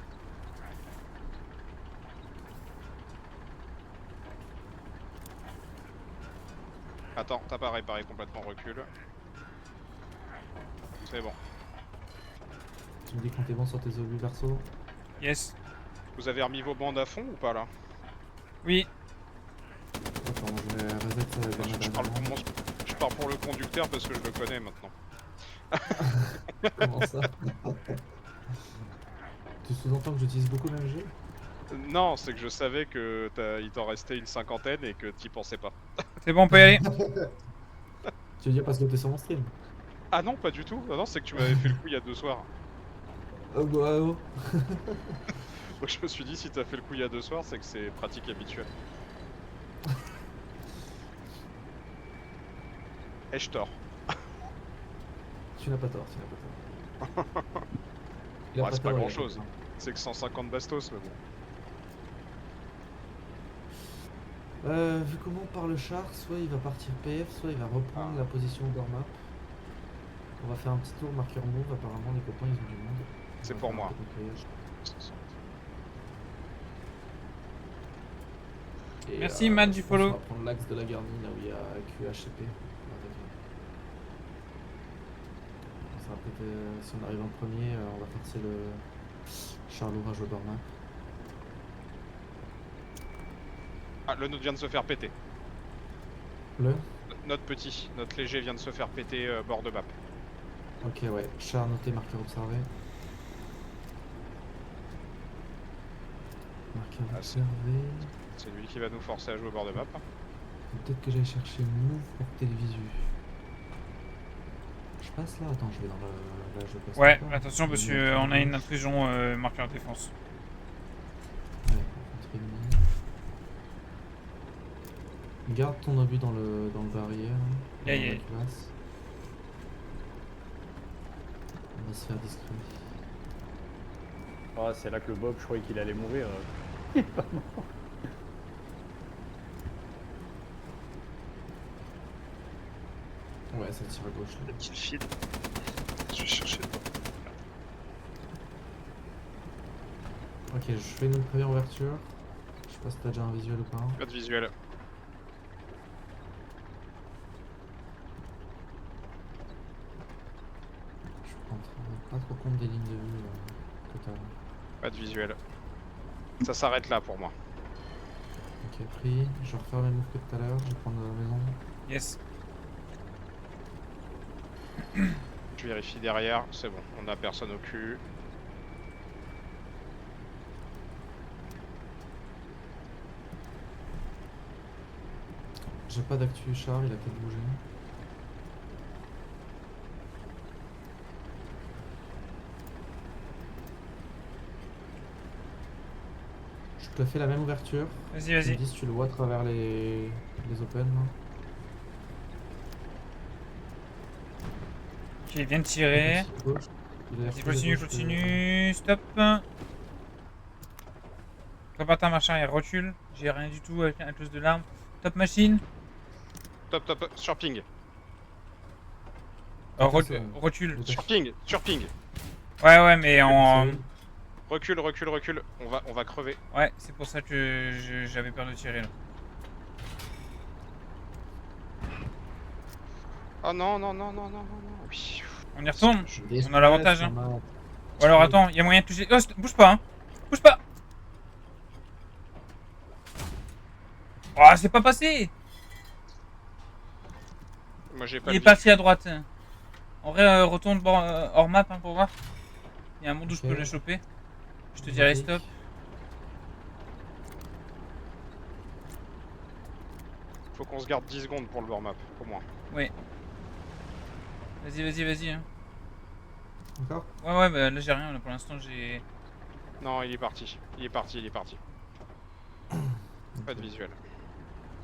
Attends, t'as pas réparé complètement, recul. C'est bon. Tu me dis quand t'es bon sur tes obus perso. Yes. Vous avez remis vos bandes à fond ou pas là? Oui. Attends, je vais reset je parle pour le conducteur parce que je le connais maintenant. Comment ça? Tu sous-entends que j'utilise beaucoup MG? Non, c'est que je savais que il t'en restait une cinquantaine et que t'y pensais pas. C'est bon, on peut y aller. Tu veux dire parce que t'es sur mon stream? Ah non, pas du tout. Non, non, c'est que tu m'avais fait le coup il y a 2 soirs. Oh bah oh. Donc je me suis dit, si t'as fait le coup il y a 2 soirs, c'est que c'est pratique habituelle. Et je tords. Tu n'as pas tort, tu n'as pas tort. Il a Ouais, c'est pas tort, il a grand chose. tort. C'est que 150 bastos, mais bon. Vu comment part le char, soit il va partir PF, soit il va reprendre Ah. la position d'Ormap. On va faire un petit tour marqueur move, apparemment les copains ils ont du monde. C'est On va pour faire un moi. peu de nettoyage. Et, Merci, Matt, du je pense qu'on follow. va prendre l'axe de la Garnie là où il y a QHCP. On va attaquer. Ça va peut-être, si on arrive en premier, on va forcer le Charlot à jouer d'Ormap. Ah, le nôtre vient de se faire péter. Le Notre petit, notre léger vient de se faire péter bord de map. Ok, ouais. Char noté, marqueur observé. Marqueur Ah, observé. C'est lui qui va nous forcer à jouer au bord de map. Faut peut-être que j'aille chercher move pour télévisu. Je passe là? Attends, je vais dans le. Là, je passe Ouais, pas. attention parce Je vais qu'on a une gauche. intrusion marqueur défense. Ouais, contre ennemi. Garde ton obus dans le barrière. Yeah, dans la yeah. classe. On va se faire discret. Oh, c'est là que le Bob, je croyais qu'il allait mourir. Ouais, ça tire à gauche. La Là. petite file. Je vais chercher le Bob. Ok, je fais une première ouverture. Je sais pas si t'as déjà un visuel ou pas. Pas de visuel. Je prends pas trop compte des lignes de vue totales. Pas de visuel. Ça s'arrête là pour moi. Ok, pris. Je vais refaire mes moves que tout à l'heure. Je vais prendre la maison. Yes. Je vérifie derrière, c'est bon, on a personne au cul. J'ai pas d'actu char, il a peut-être bougé. Je te fais la même ouverture. Vas-y, Tu me vas-y. dis si tu le vois à travers les open. Là. Ok, il vient de tirer. Gauche. Il a l'air Vas-y, plus à continue, gauche que- continue. Stop. Prépare ta machin et recule. J'ai rien du tout avec un plus de l'arme. Top machine. Top, top, sur ping. Attends, c'est bon. Recule. Sur ping, sur ping. Ouais, ouais, mais en. Cyril. Recule, recule, recule. On va crever. Ouais, c'est pour ça que j'avais peur de tirer là. Oh non, non, non, non, non, non, non. Oui. On y retourne. Des On a l'avantage, stress, hein. on a- Ou alors attends, y a moyen de toucher. Oh, bouge pas, hein. Bouge pas. Oh, c'est pas passé. Moi j'ai pas Il le est parti à droite. En vrai, retourne hors map hein, pour voir. Il y a un monde où je Ok. peux le choper. Je te dirai stop. Faut qu'on se garde 10 secondes pour le bord map, au moins. Oui. Vas-y, vas-y, vas-y. Hein. Encore? Ouais, ouais, bah là j'ai rien. Là, pour l'instant, j'ai. Non, il est parti. Il est parti, il est parti. Pas de visuel.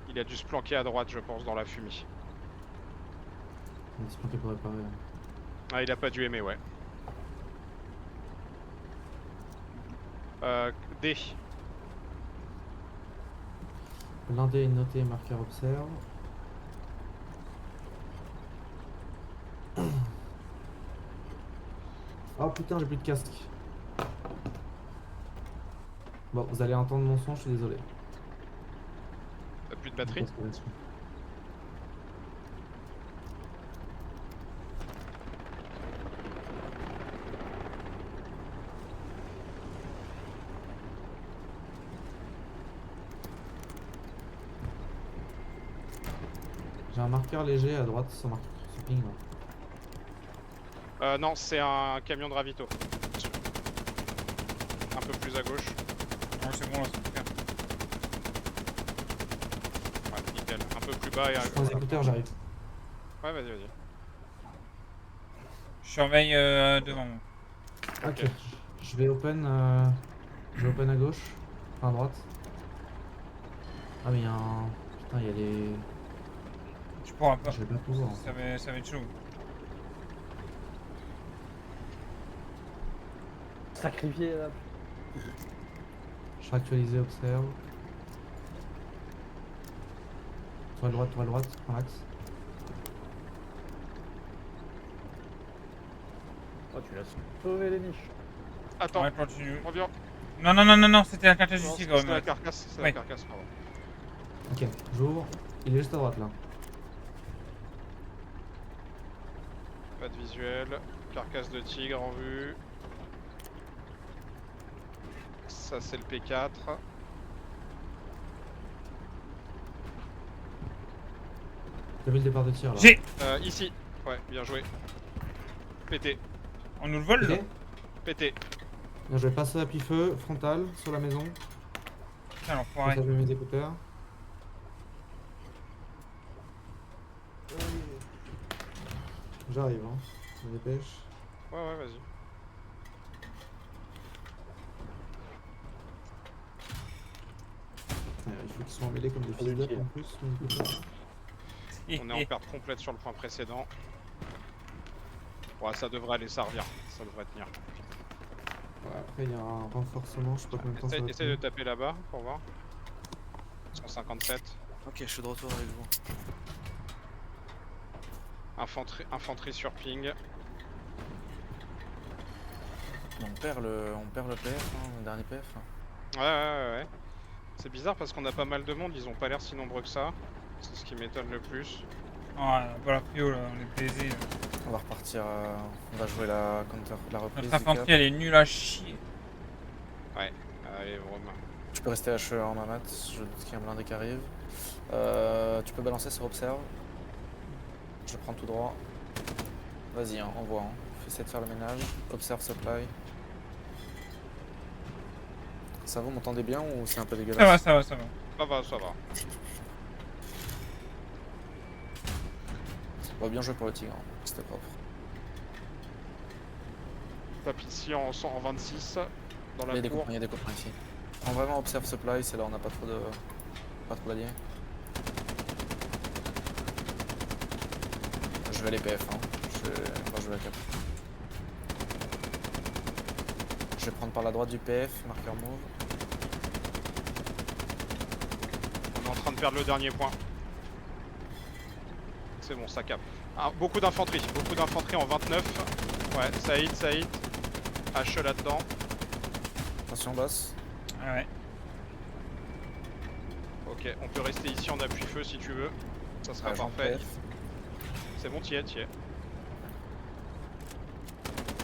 Il a dû se planquer à droite, je pense, dans la fumée. On va se planter pour réparer. Ah, il a pas dû aimer, ouais. D. L'un des est noté, marqueur observe. Oh putain, j'ai plus de casque. Bon, vous allez entendre mon son, je suis désolé. T'as plus de batterie? Mon casque est là-dessus. J'ai un marqueur léger à droite sur ping là. Non, c'est un camion de ravito. Un peu plus à gauche. Non, c'est bon là, c'est clair. Ouais, nickel. Un peu plus bas et Je prends les écouteurs, j'arrive. Ouais, vas-y. Je surveille devant moi. Ok, je vais open à gauche, enfin à droite. Ah mais il y a un... Putain, il y a les... Tu pourras pas. Je vais pas pouvoir. En fait. Ça va être chaud. Sacrifié là. Je vais actualiser, observe. Tour à droite, prends l'axe. Oh, tu l'as sauvé les niches. Attends, Ouais, continue. reviens. Non, c'était la carcasse du Non, tigre. c'est la mais- carcasse, c'est Ouais. la carcasse, pardon. Ok, j'ouvre. Il est juste à droite là. Pas de visuel. Carcasse de tigre en vue. Ça c'est le P4. J'ai vu le départ de tir là. J'ai. Ici. Ouais, bien joué. Pété. On nous le vole là. Ok. Pété. Là, je vais passer à pifeu, frontal, sur la maison. Putain, Comme l'enfoiré. ça, je mets mes écouteurs. J'arrive, hein. Je me dépêche. Ouais, vas-y. Il faut qu'ils soient emmêlés comme des fils d'up en plus. mes écouteurs. On est en perte complète sur le point précédent. Ouais, ça devrait aller, ça revient. Ça devrait tenir. Ouais, après, il y a un renforcement, je sais pas combien de temps ça va Essaye de tenir. taper là-bas pour voir. 157. Ok, je suis de retour avec vous. Infanterie sur ping. On perd le PF, hein, le dernier PF. Hein. Ouais. C'est bizarre parce qu'on a pas mal de monde, ils ont pas l'air si nombreux que ça. C'est ce qui m'étonne le plus. Ah, voilà, Prio là, on est baisé. On va repartir, on va jouer la counter, la reprise. Notre du infanterie cap. elle est nulle à chier. Allez, Rome. Tu peux rester HE en mamat, je doute qu'il y a un blindé qui arrive. Tu peux balancer sur observe. Je prends tout droit. Vas-y, hein, envoie. Hein. Essaie de faire le ménage. Observe supply. Ça va, vous m'entendez bien ou c'est un peu dégueulasse? Ça va. Ça va. Bon, bien joué pour le tigre, hein. C'était propre. Tape ici en 26 dans Il y la a des cour. copains, ici. En vraiment observe supply, c'est là où on n'a pas trop d'alliés. Je vais les PF, hein. On va jouer la cap. Je vais prendre par la droite du PF, marqueur move. On est en train de perdre le dernier point. C'est bon, ça capte. Ah, beaucoup d'infanterie en 29. Ouais, Saïd. HE là-dedans. Attention, boss. Ah ouais. Ok, on peut rester ici en appui-feu si tu veux. Ça sera Agent parfait. PF. C'est bon, t'y es. Et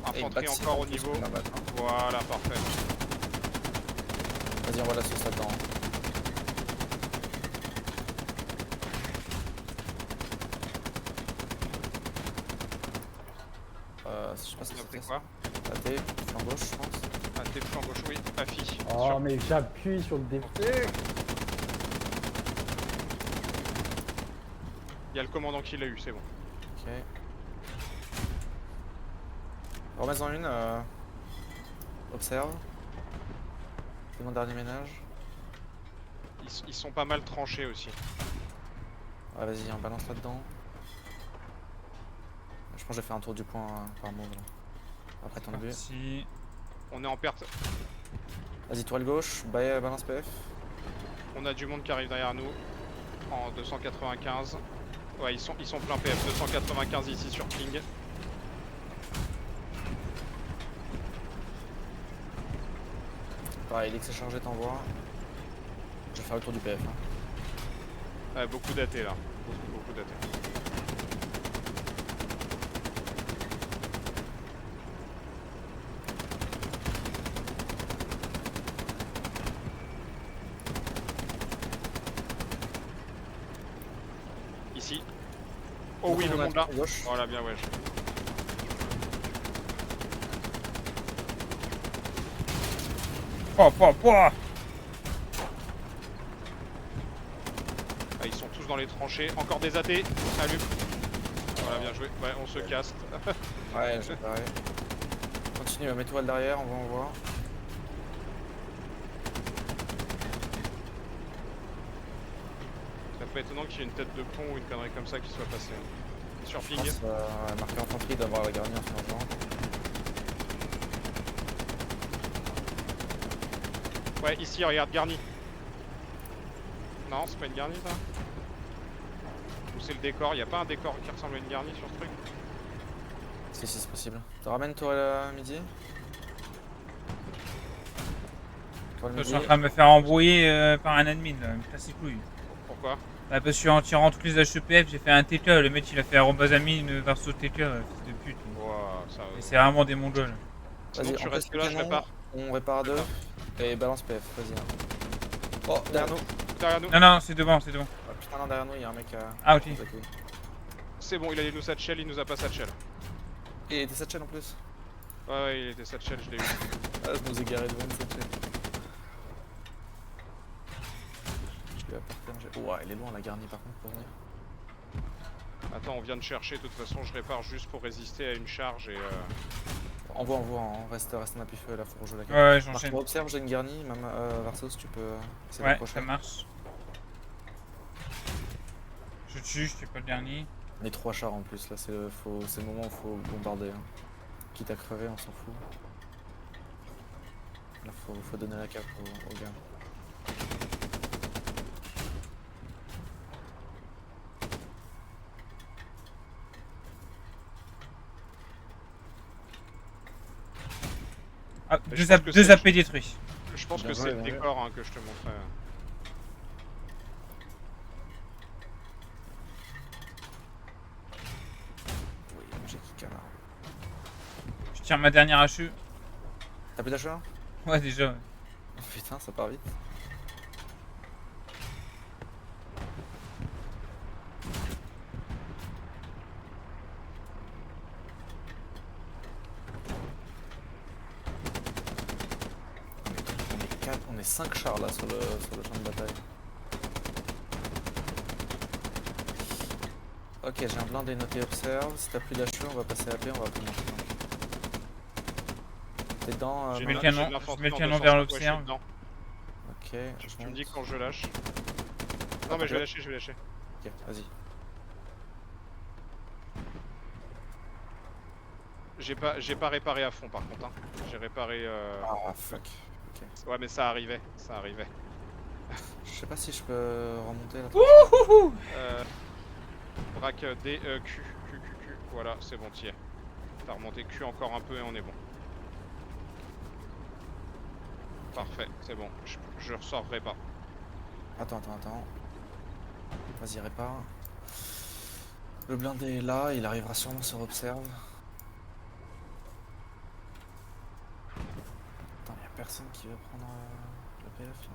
Infanterie backside, encore en au plus, niveau. on la bat, hein. Voilà, parfait. Vas-y, on voit la sauce là-dedans. Je sais pas si On a pris c'était quoi? AT, flanc gauche, je pense. Ah, t'es flanc gauche, oui. Affi. Oh, mais j'appuie sur le défait. Il y a le commandant qui l'a eu, c'est bon. Ok. Remets-en une. Observe. C'est mon dernier ménage. Ils sont pas mal tranchés aussi. Ah, vas-y, on balance là-dedans. Je pense que j'ai fait un tour du point par move là. Après ton but. Si. On est en perte. Vas-y, toile gauche, balance PF. On a du monde qui arrive derrière nous. En 295. Ouais, ils sont plein PF. 295 ici sur ping. Pareil, dès que c'est chargé, t'envoies. Je vais faire le tour du PF. Hein. Ouais, beaucoup d'AT là. Beaucoup d'AT. Ici. Oh oui, le monde là. Gauche. Voilà, bien, ouais. Pouah. Ah, ils sont tous dans les tranchées. Encore des AT. Allume. Voilà, bien joué. Ouais, on se casse. Ouais, j'ai pareil. Continue, mets-toi derrière, on va en voir. Ça peut être étonnant qu'il y ait une tête de pont ou une connerie comme ça qui soit passée. Sur Je ping. pense marqué infanterie d'avoir la garnie en ce moment. Ouais, ici, regarde, garni. Non, c'est pas une garnie ça. Ou c'est le décor? Y a pas un décor qui ressemble à une garnie sur ce truc? Si, c'est possible. Te ramène toi à midi. Toi le Je midi. suis en train de me faire embrouiller par un admin là, me casse les couilles. Pourquoi? Bah parce que en tirant toutes les HEPF, j'ai fait un TK, le mec il a fait arrobase admin verso TK, fils de pute. Ouah, ça... Et c'est vraiment des mongols. Sinon, Vas-y, tu on restes pèse là, le je canon, répare. on répare à deux. Et balance PF, vas-y. Oh, derrière nous. Derrière nous. Non, c'est devant, c'est devant. Ah, putain, non, derrière nous, il y a un mec à. Ah, ok. C'est bon, il allait nous satchel, il nous a pas satchel. Et t'es satchel en plus. Ouais, il était satchel, je l'ai eu. Ah, je nous ai garé devant une satchel. Je lui ai apporté un jet. Ouah, il est loin la garnie par contre pour venir. Attends, on vient de chercher, de toute façon, je répare juste pour résister à une charge et Envoie, on reste en appui feu là, faut rejouer la carte. Ouais, Par j'enchaîne. contre, observe, j'ai une garnie, même Varsos, tu peux essayer Ouais, d'approcher. ça marche. Je tue, je suis pas le dernier. On est 3 chars en plus là, c'est le moment où il faut bombarder. Hein. Quitte à crever, on s'en fout. Là, faut donner la cape aux gars. Ah, je deux, pense que deux c'est- AP détruits. je pense Bien que joué, c'est le bien joué. décor hein, que je te montrais. Oui, j'ai qui canard. Je tire ma dernière HE. T'as plus d'achat? Ouais, déjà. Ouais. Oh putain, ça part vite. On est 5 chars là sur le champ de bataille. Ok, j'ai un blindé noté observe. Si t'as plus d'HE, on va passer à AP, on va prendre un chemin. T'es dedans J'ai J'ai mis de le la- canon- j'ai de je l'infanterie mets le dans canon deux vers sens, l'observe. ouais, je suis dedans. Ok, je Tu me monte. dis quand je lâche. Attends, Non mais je vais là. lâcher, je vais lâcher. Ok, vas-y. J'ai pas réparé à fond par contre. Hein. J'ai réparé. Ah fuck. Ouais mais ça arrivait, ça arrivait. Je sais pas si je peux remonter là. Braque D, Q. Voilà, c'est bon, t'y es. T'as remonté Q encore un peu et on est bon. Parfait, c'est bon. Je ressortrai pas. Attends. Vas-y, répare. Le blindé est là, il arrivera sûrement sur observe. Attends, y'a personne qui veut prendre le PF là.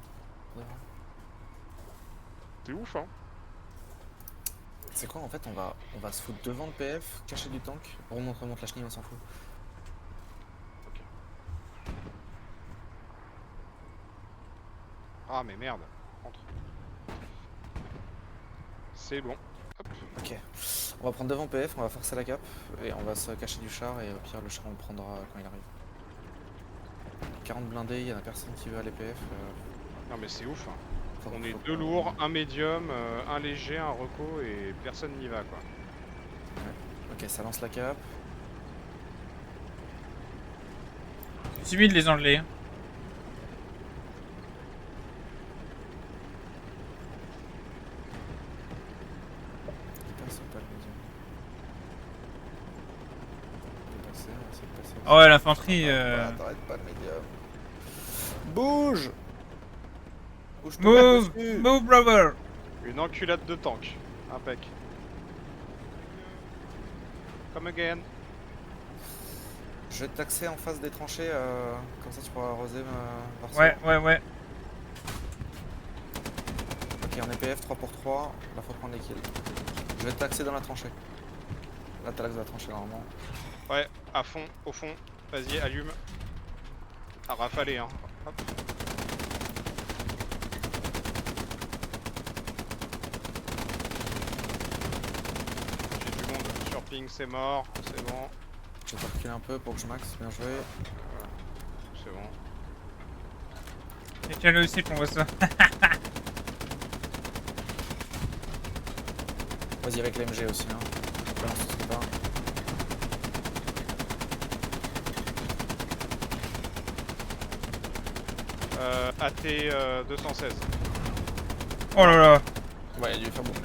Faudrait voir. C'est ouf hein. C'est quoi en fait, on va se foutre devant le PF, cacher du tank. Remonte la chenille, on s'en fout. Ah mais merde. Entre. C'est bon. Hop. Ok. On va prendre devant PF, on va forcer la cape et on va se cacher du char et au pire le char on le prendra quand il arrive. 40 blindés, il y en a personne qui veut aller PF. Non mais c'est ouf hein. Faut On est qu'on- deux lourds, un médium, un léger, un reco et personne n'y va quoi. Ok, ça lance la cape. Timide les Anglais. Hein. Dépasse pas le médium. Dépasser, on va essayer de passer. Ah ouais, l'infanterie. Voilà, t'arrêtes pas le médium. Bouge! Bouge ton Move! mec dessus. Move, brother! Une enculade de tank. Impec. Come again. Je vais te taxer en face des tranchées, comme ça tu pourras arroser Varso. Ouais. Ok, on est PF 3 pour 3, là faut prendre les kills. Je vais te taxer dans la tranchée. Là t'as l'axe de la tranchée normalement. Ouais, à fond, au fond. Vas-y, allume. À rafaler hein. Hop. surfing, c'est mort, c'est bon. Je vais reculer un peu pour que je max, bien joué. C'est bon. Et tiens-le aussi qu'on voit ça. Vas-y avec l'MG aussi, hein. Balance tout ce que t'as. AT 216. Oh là là. Ouais, il a dû faire bomber.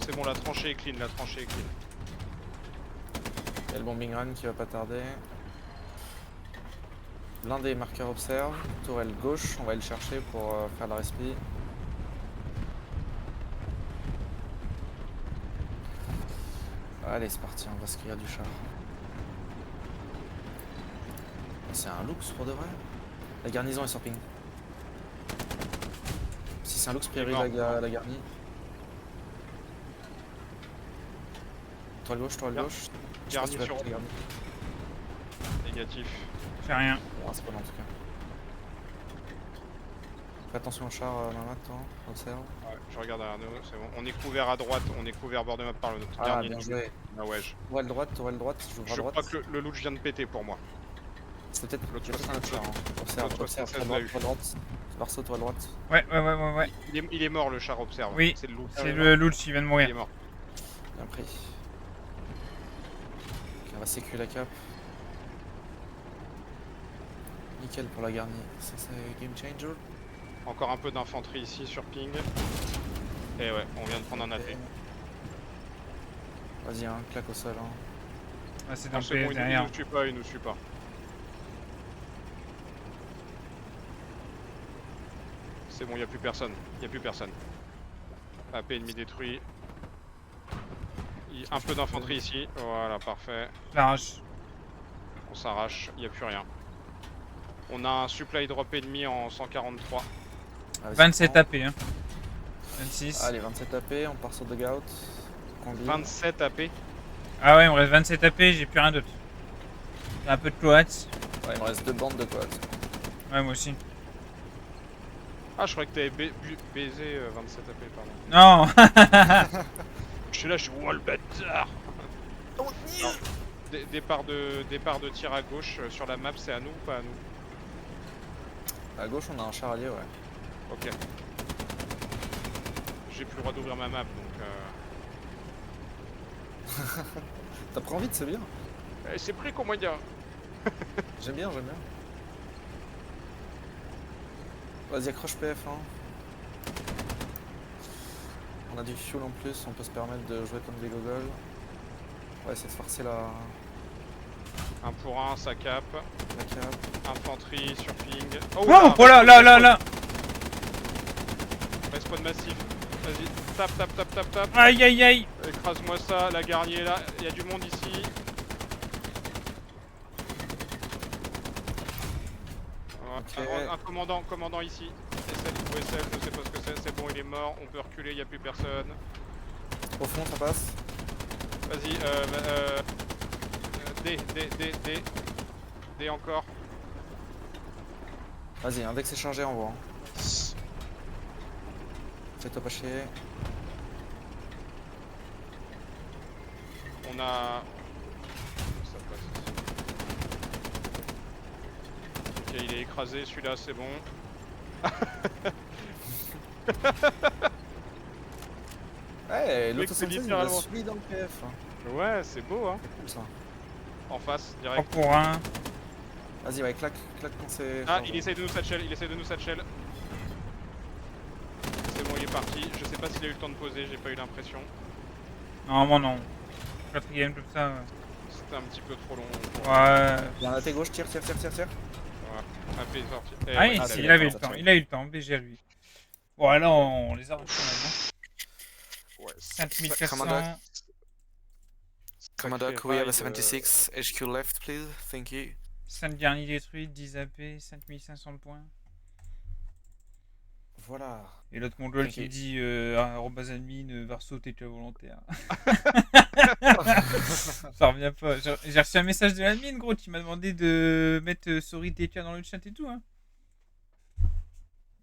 C'est bon, la tranchée est clean, la tranchée est clean. Il y a le bombing run qui va pas tarder. Blindé marqueur observe. Tourelle gauche, on va aller le chercher pour faire la respi. Allez, c'est parti, on va se crier du char. C'est un Lux pour de vrai? La garnison est sur ping. Si c'est un Lux, priorise la garnie. Toile gauche, toile Gar- gauche. Je sais pas si Garni tu vas sur toucher garni. négatif. J'ai rien. Ah, c'est pas mal en tout cas. Fais attention au char, Mamat, toi. Observe. Ouais, je regarde Arnaud, c'est bon. On est couvert à droite, on est couvert bord de map par le notre Ah, dernier. bien joué. Ah ouais, Tourelle droite, j'ouvre à je droite. crois que le loot vient de péter pour moi. C'est peut-être l'autre il y a peut-être un autre char. Hein. Observe, l'autre observe, 76 toile l'a droite, toile droite. Varso, toile droite. Ouais. Il est mort le char observe. Oui, C'est le loot. C'est le loot qui vient de Il est mourir. mort. Bien pris. Ok, on va sécu la cape. Nickel pour la garnie. Ça c'est game changer. Encore un peu d'infanterie ici sur ping. Et ouais, on vient de prendre un AT. Vas-y, hein, claque au sol. Hein. Ah, c'est dans Ah, le c'est bon, PS il derrière. nous suit pas, il nous suit pas. C'est bon, il n'y a plus personne. Il n'y a plus personne. AP ennemi détruit. Un peu d'infanterie ici. Voilà, parfait. L'arrache. On s'arrache, il n'y a plus rien. On a un supply drop ennemi en 143. Ah, vas-y, 27 prends. AP, hein. 26. Allez, 27 AP, on part sur dugout. Combi. 27 AP. Ah ouais, il me reste 27 AP, j'ai plus rien d'autre. J'ai un peu de cloates. Ouais, il me reste 2 bandes de quads. Ouais, moi aussi. Ah, je croyais que t'avais baisé 27 AP, pardon. Non. Je suis là, je suis wall bâtard. Non. Départ de tir à gauche sur la map, c'est à nous ou pas à nous? À gauche, on a un char allié, ouais. Ok. J'ai plus le droit d'ouvrir ma map donc. T'as pris vite, c'est bien. C'est pris qu'on dire. J'aime bien, j'aime bien. Vas-y, accroche PF1. On a du fuel en plus, on peut se permettre de jouer comme des gogoles. On va essayer de forcer la 1 pour 1, ça cap. cape. Infanterie, surfing. Oh, là. Respawn massif. Vas-y, tape. Aïe. Écrase-moi ça, la garnie est là. Il y a du monde ici. Ok. Un commandant ici. SL ou SL, je sais pas ce que c'est bon, il est mort. On peut reculer, il n'y a plus personne. Au fond, ça passe. Vas-y, D encore. Vas-y, hein, dès que c'est chargé, envoie. Hein. Fais-toi pas chier. On a. Ça passe. Ok, il est écrasé, celui-là, c'est bon. Ouais, Mec, c'est l'auto-76, il a littéralement- suivi dans le PF. Hein. Ouais, c'est beau, hein. C'est cool ça. En face, 3 direct. pour 1. Vas-y, ouais, claque quand c'est. Ah, chargé. il essaye de nous satchel, C'est bon, il est parti. Je sais pas s'il a eu le temps de poser, j'ai pas eu l'impression. Normalement, non. 4ème comme ça. C'était un petit peu trop long. Ouais. Il y a un AT gauche, tire. AP est sorti. Eh Ah, ouais, il, il il avait eu ça le temps. tire. Il a eu le temps, BG lui. Bon, là, on les a reçus ouais, 5400. Commander, sacré could we have a ride, 76 HQ left, please? Thank you. 5 garnis détruits, 10 AP, 5500 points. Voilà. Et l'autre mongol Ok. qui dit @admin, Varso, t'es déjà volontaire. Ça revient pas. J'ai reçu un message de l'admin, gros, qui m'a demandé de mettre Sorry TK dans le chat et tout. Hein.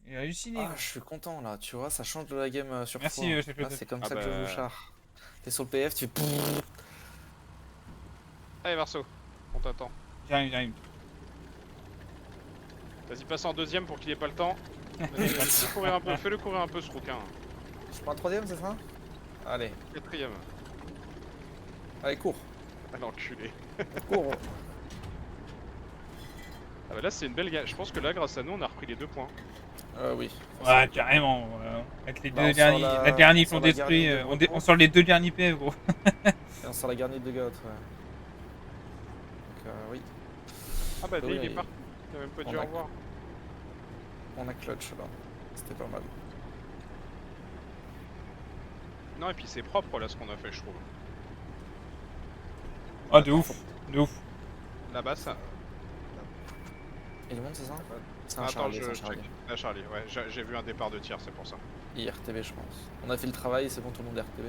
Il a halluciné. Ah, gros. je suis content là, tu vois, ça change de la game sur Merci, fois. chef Là, le c'est comme Ah ça que je bah. joue char. T'es sur le PF, tu fais... Allez, Varso, on t'attend. J'arrive. Vas-y, passe en deuxième pour qu'il ait pas le temps. Vas-y, fais-le courir un peu ce rouquin. Je prends un troisième, c'est ça? Allez, Quatrième. allez, cours. Ah, l'enculé. Cours. Ah bah là, c'est une belle gagne. Je pense que là, grâce à nous, on a repris les 2 points. Oui. Ouais, carrément. Avec les Bah, deux on derniers, sort la dernière on sort qu'on la détruit, garnie de on retour. sort les 2 derniers PF, gros. Et on sort la garnie de Goth, ouais. Donc, oui. Ah bah, Oui, il est et- parti. Il a même pas dit on au a- revoir. On a clutch là. C'était pas mal. Non, et puis c'est propre là ce qu'on a fait, je trouve. Ah, de ouf. De ouf. Là-bas, ça. Et du monde, c'est ça? C'est un Attends, Charlie, je c'est un check. Charlie. Ah, Charlie, ouais, j'ai vu un départ de tir, c'est pour ça. IRTB, je pense. On a fait le travail, c'est bon, tout le monde est RTB.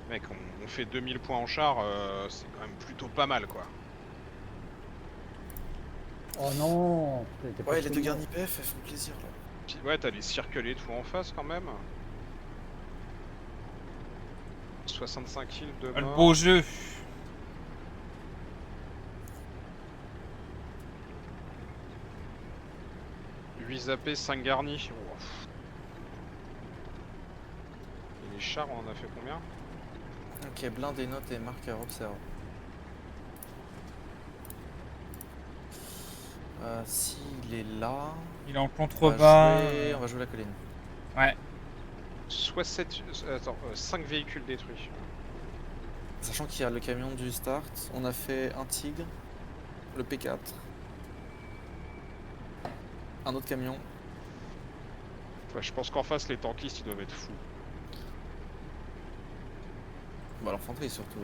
Mec, on fait 2000 points en char, c'est quand même plutôt pas mal quoi. Oh non. Putain, t'es pas Ouais, les chez deux moi. garnis PF, elles font plaisir là. Puis, ouais, t'as les circuits et tout en face quand même. 65 kills de Ah, le mort. beau jeu. 8 zappés, 5 garnis. Oh, pff. Et les chars, on en a fait combien? Ok, blindé, note et marqueur, observe. S'il est là, Il est en on contrebas. on va jouer la colline. Ouais. Soit 7... attends, 5 véhicules détruits. Sachant qu'il y a le camion du start, on a fait un tigre, le P4, un autre camion. Ouais, je pense qu'en face, les tankistes, ils doivent être fous. Bah l'infanterie surtout.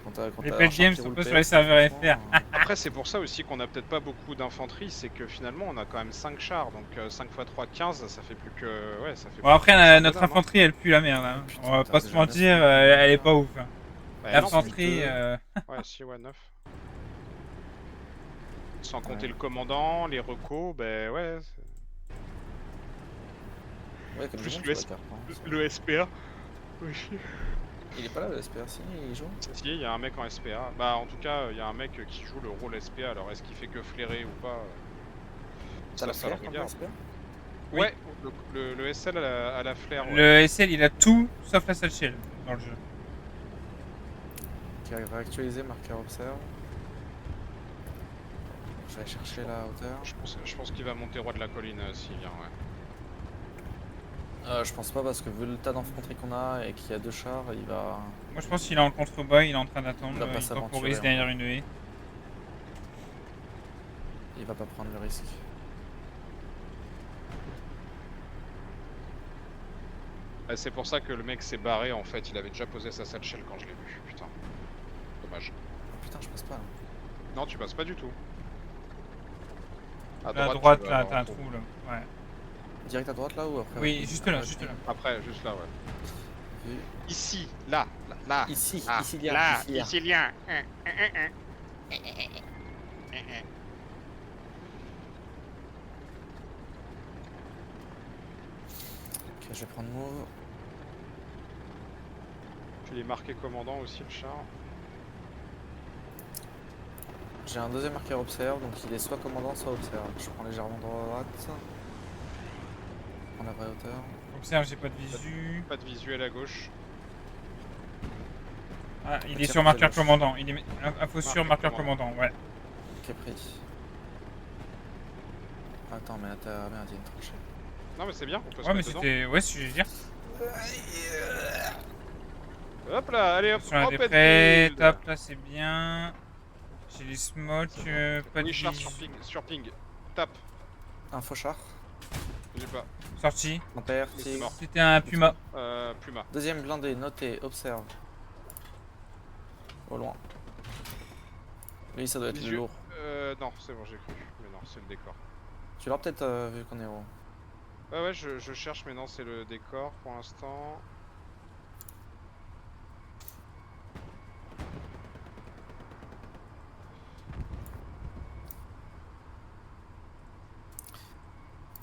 Quand Les t'as Pet un char Games qui sont roule peu sur PF, les serveurs franchement, FR. Après, c'est pour ça aussi qu'on a peut-être pas beaucoup d'infanterie, c'est que finalement, on a quand même 5 chars, donc 5 x 3, 15, ça fait plus que... Ouais, ça fait Bon, après, plus que notre bonhomme, hein. infanterie, elle pue la merde. Hein. Putain, On va t'as pas se déjà mentir, 9 elle est pas ouf. Hein. Bah, non, L'infanterie, ouais, si, ouais, 9. Sans compter Ouais. le commandant, les recos, bah ouais. Ouais, comme Plus du monde le sur la carte, hein, ça. Le SPA. Oui. Il est pas là le SPR, si il joue. Si, il y a un mec en SPA. Bah, en tout cas, il y a un mec qui joue le rôle SPA. Alors, est-ce qu'il fait que flairer ou pas T'as la ça le flair comme regarde. SPR? Oui. Ouais, le SL à la flair. Ouais. le SL, il a tout sauf la satchel dans le jeu. Qui a réactualisé, marqueur observe. Je vais aller chercher la hauteur. Je pense qu'il va monter roi de la colline s'il vient, ouais. Je pense pas parce que vu le tas d'infanterie qu'on a et qu'il y a 2 chars, il va... Moi, je pense qu'il est en contrebas, il est en train d'attendre. Il va pas Il s'aventurer, temporise hein. derrière une haie. il va pas prendre le risque. C'est pour ça que le mec s'est barré en fait. Il avait déjà posé sa satchel quand je l'ai vu. Putain. Dommage. Oh putain, je passe pas là. Non, tu passes pas du tout. À Là, à droite, tu vas là, avoir t'as un un trou, là. Ouais. Direct à droite là ou après? Oui, juste là, juste là. Après, juste là, ouais. Vu. Ici, là, là. Ici, Ah, ici, il y a. là, ici, il y a. ici, il y a. Ok, je vais prendre move. Tu l'es marqué commandant aussi, le char. J'ai un deuxième marqueur observe, donc il est soit commandant, soit observe. Je prends légèrement droite. Je prends la vraie hauteur. Observe, j'ai pas de visu. Pas de visuel à gauche. Ah, il est Tire sur marqueur gauche. commandant. Il est info sur Marqueur marqueur commandant, ouais. Ok, pris. Attends, mais là t'as... Merde, il y a une tranchée. Non, mais c'est bien, on peut se Ouais, mais mettre dedans. c'était. Ouais, si je veux dire. Hop là, allez hop, Sur la hop, déprès, build. top, là c'est bien. J'ai les smokes, pas de Oui, char visu. sur ping. Tape. Un faux char. J'ai pas. Sorti. Impair, Mais c'est tigre. mort. C'était un Puma. Pluma. Deuxième blindé, noté, observe. Au loin. Lui, ça doit être Les le yeux. lourd. Non, c'est bon, j'ai cru. Mais non, c'est le décor. Tu l'as peut-être vu qu'on est haut. Ouais, je cherche, mais non, c'est le décor pour l'instant.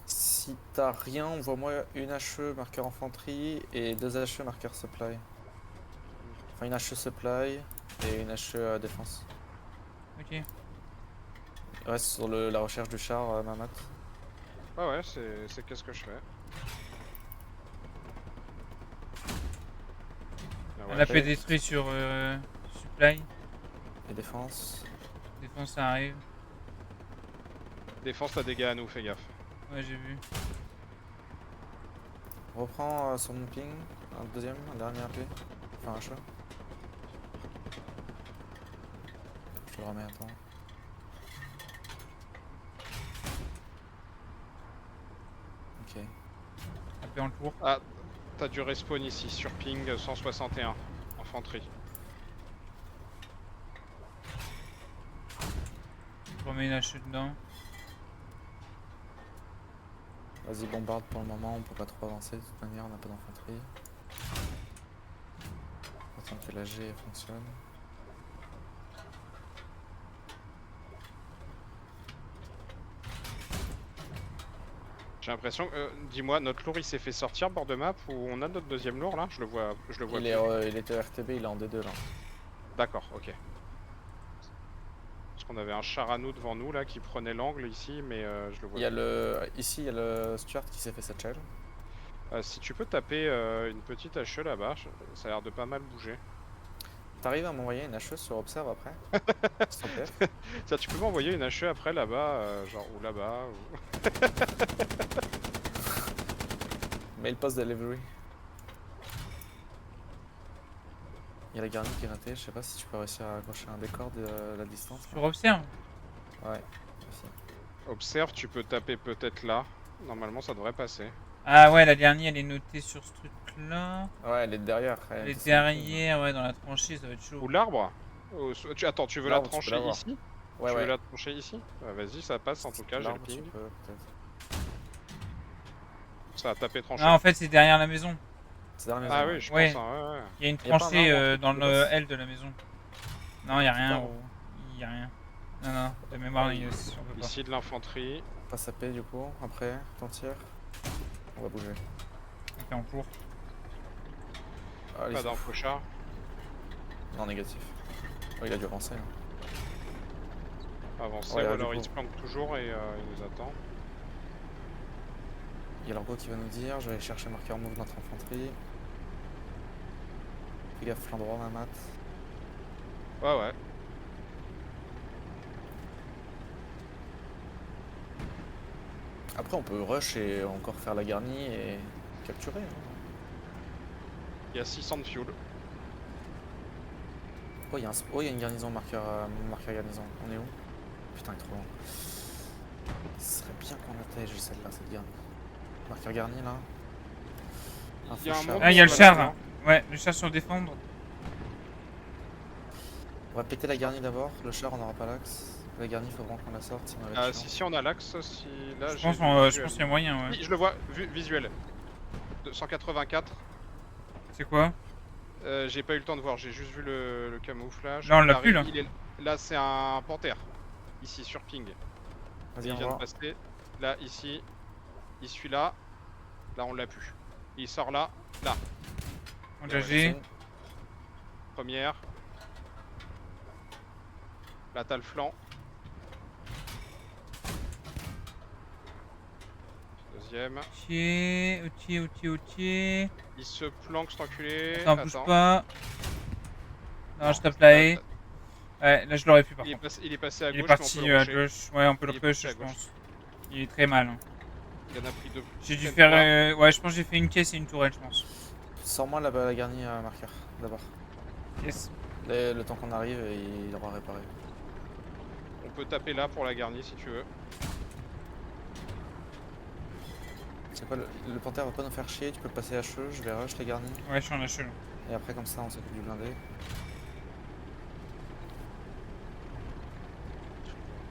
Si Si t'as rien, envoie-moi une HE marqueur infanterie et 2 HE marqueur supply. Enfin une HE supply et une HE défense. Ok. Reste sur la recherche du char, Mamat. Ouais, c'est qu'est-ce que je fais. Ah ouais, La pédestrie sur supply. Et défense. Défense, ça arrive. Défense, t'as dégâts à nous, fais gaffe. Ouais, j'ai vu. Reprends sur mon ping. Un deuxième, un dernier AP. Enfin un HE. Je te le remets, attends. Ok. Tapé en tour. Ah, t'as du respawn ici, sur ping 161, infanterie. Je remets une hache dedans. Vas-y, bombarde pour le moment, on peut pas trop avancer de toute manière, on n'a pas d'infanterie. Attends que la G fonctionne. J'ai l'impression que, dis-moi, notre lourd il s'est fait sortir bord de map ou on a notre deuxième lourd là? Je le vois Il plus. il était RTB, il est en D2 là. D'accord, ok. Parce qu'on avait un char à nous devant nous là qui prenait l'angle ici, mais je le vois Il y a plus. ici il y a le Stuart qui s'est fait cette shell. Si tu peux taper une petite HE là-bas, ça a l'air de pas mal bouger. T'arrives à m'envoyer une HE sur Observe après? S'il te plaît. Tiens, tu peux m'envoyer une HE après là-bas, genre ou là-bas ou... Mail post delivery. Il y a la garnie qui est ratée, je sais pas si tu peux réussir à accrocher un décor de la distance. Sur observe. Ouais, merci. Observe, tu peux taper peut-être là. Normalement, ça devrait passer. Ah ouais, la dernière, elle est notée sur ce truc-là. Ouais, elle est derrière. Elle est derrière, ouais, dans la tranchée, ça va être chaud. Ou l'arbre. Attends, tu veux la L'arbre, tu peux trancher l'avoir. ici? Ouais, Tu ouais. veux la trancher ici? Vas-y, ça passe en tout cas, j'ai le L'arbre, tu ping. peux, peut-être. Ça a tapé tranché. Ah, en fait, c'est derrière la maison. C'est derrière la Ah maison, oui, je Ouais. pense, hein, ouais. Il y a une Y a pas un tranchée arbre, en fait, dans qui le passe L de la maison. Non, il y a rien. Putain. Il y a rien. Non, non, de mémoire, Ouais, on peut pas. Ici de l'infanterie. Pas sapé du coup, après, ton tir. On va bouger. Ok, en cours. Allez, Pas d'info char. non, négatif. Oh, il a dû avancer. Hein. Avancer, Ouais, ou du alors coup. il se planque toujours et il nous attend. Il y a l'orgo qui va nous dire, je vais aller chercher marqueur move de notre infanterie. Fais gaffe, flanc droit, ma mat. Ouais, ouais. Après, on peut rush et encore faire la garnie et capturer. Hein. Il y a 600 de fuel. Oh, il y a une garnison, marqueur garnison. On est où? Putain, il est trop loin. Ce serait bien qu'on atteigne celle-là, cette garnie. Marqueur garni là. Il y a un char. monde Ah, il y a le sur char. la Hein. Ouais, le char sur défendre. On va péter la garnie d'abord. Le char, on n'aura pas l'axe. La garnie, il faut vraiment qu'on la sorte. Sinon, elle va être Si, chiante. si, on a l'axe. Si, là, Je j'ai pense vu je visuel. pense qu'il y a moyen, ouais. Oui, je le vois, visuel. 184. C'est quoi? J'ai pas eu le temps de voir, j'ai juste vu le camouflage. Là, on Il l'a arrive, plus, là. Là, c'est un panthère. Ici, sur ping. Vas-y, Il on vient de va. passer. Là, ici. Il suit là. Là, on l'a plus. Il sort là. Là. Engagé. Première. Là, t'as le flanc. Deuxième. Ok. Il se planque, cet enculé. Attends, bouge pas. Non, je tape la haie. Ouais, là je l'aurais pu par contre. Il est passé à Il est gauche, mais on parti peut le à rusher. gauche. Ouais, on peut le Il est push, parti à je gauche. pense. Il est très mal. Hein. Il en a pris deux. J'ai dû peut-être faire. trois. Ouais, je pense que j'ai fait une caisse et une tourelle, je pense. Sors-moi là-bas la garnie marqueur d'abord. Yes. Le temps qu'on arrive, il aura réparé. On peut taper là pour la garnie si tu veux. C'est quoi, le panthère va pas nous faire chier, tu peux passer HE, je vais rush les garnis. Ouais, je suis en HE là. Et après, comme ça, on s'occupe du blindé.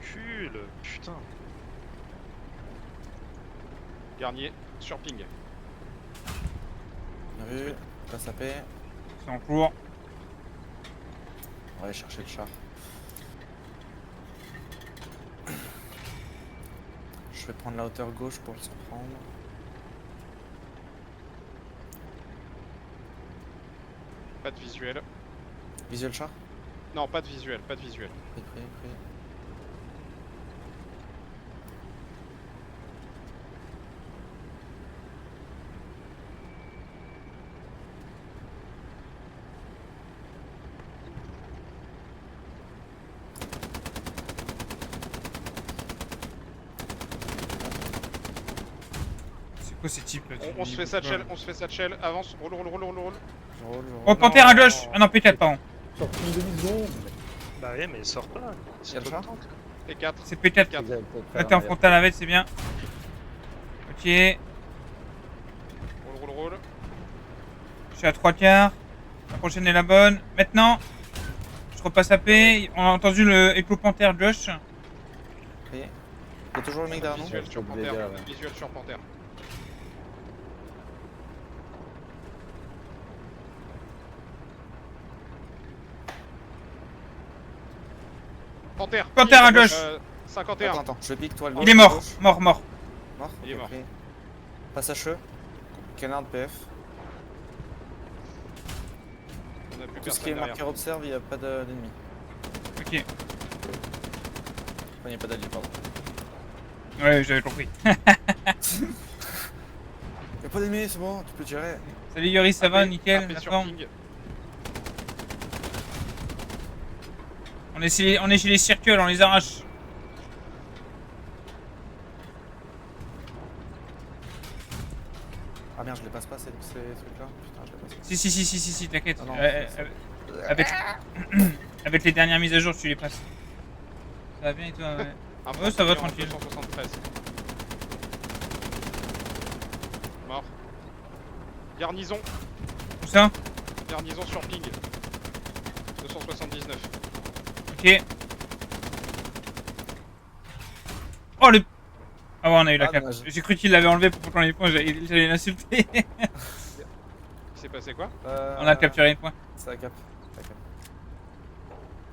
Cul, putain. Garnier sur ping. Bien vu, pas sapé. C'est en cours. On va aller chercher le char. Je vais prendre la hauteur gauche pour le surprendre. Pas de visuel. Visuel char. Non, pas de visuel, pas de visuel. Pris. C'est quoi ces types là On se fait satchel, on se fait satchel, avance, roule. Je roule. Oh, panthère à gauche! Ah non, P4, pardon. Sorti une demi-seconde. Bah ouais, mais il sort pas. C'est Y'a le tout chat le temps. Et 4. C'est P4. Quatre. Là, t'es en frontal avec, c'est bien. Ok. Je Roule. suis à 3 quarts. La prochaine est la bonne. Maintenant, je repasse à P. On a entendu le éclos panthère Josh. Pris. Y'a toujours le mec derrière nous. Visuel sur Ouais, panthère, dégâts, ouais. visuel sur panthère. Panthère. Panthère à gauche. 51. Attends, je pique toi le Il est mort. Mort. Mort. Il est Ok, mort. pris. Passe à cheveux. Canard de PF. On a plus Tout ce qui personne est derrière. marqueur observe, il n'y a pas d'ennemis. Ok. Enfin, il n'y a pas d'alliés, pardon. Ouais, j'avais compris. Il n'y a pas d'ennemis, c'est bon, tu peux tirer. Salut Yuri, ça va? AP Nickel, la sur forme. ping. On est chez les circules, on les arrache. Ah merde, je les passe pas ces trucs-là. Putain, je les passe pas. Si, t'inquiète. Ah non, Avec... avec les dernières mises à jour, tu les passes. Ça va bien et toi? Ouais. Un Ouais, ça va, en tranquille. 273. Mort. Garnison. Tout ça? Garnison sur ping. 279. Ok. Oh le... Ah ouais, on a eu la Ah, cape. dommage. J'ai cru qu'il l'avait enlevé pour prendre les points, j'allais l'insulter. Il s'est passé quoi? On a capturé les points. C'est la cap.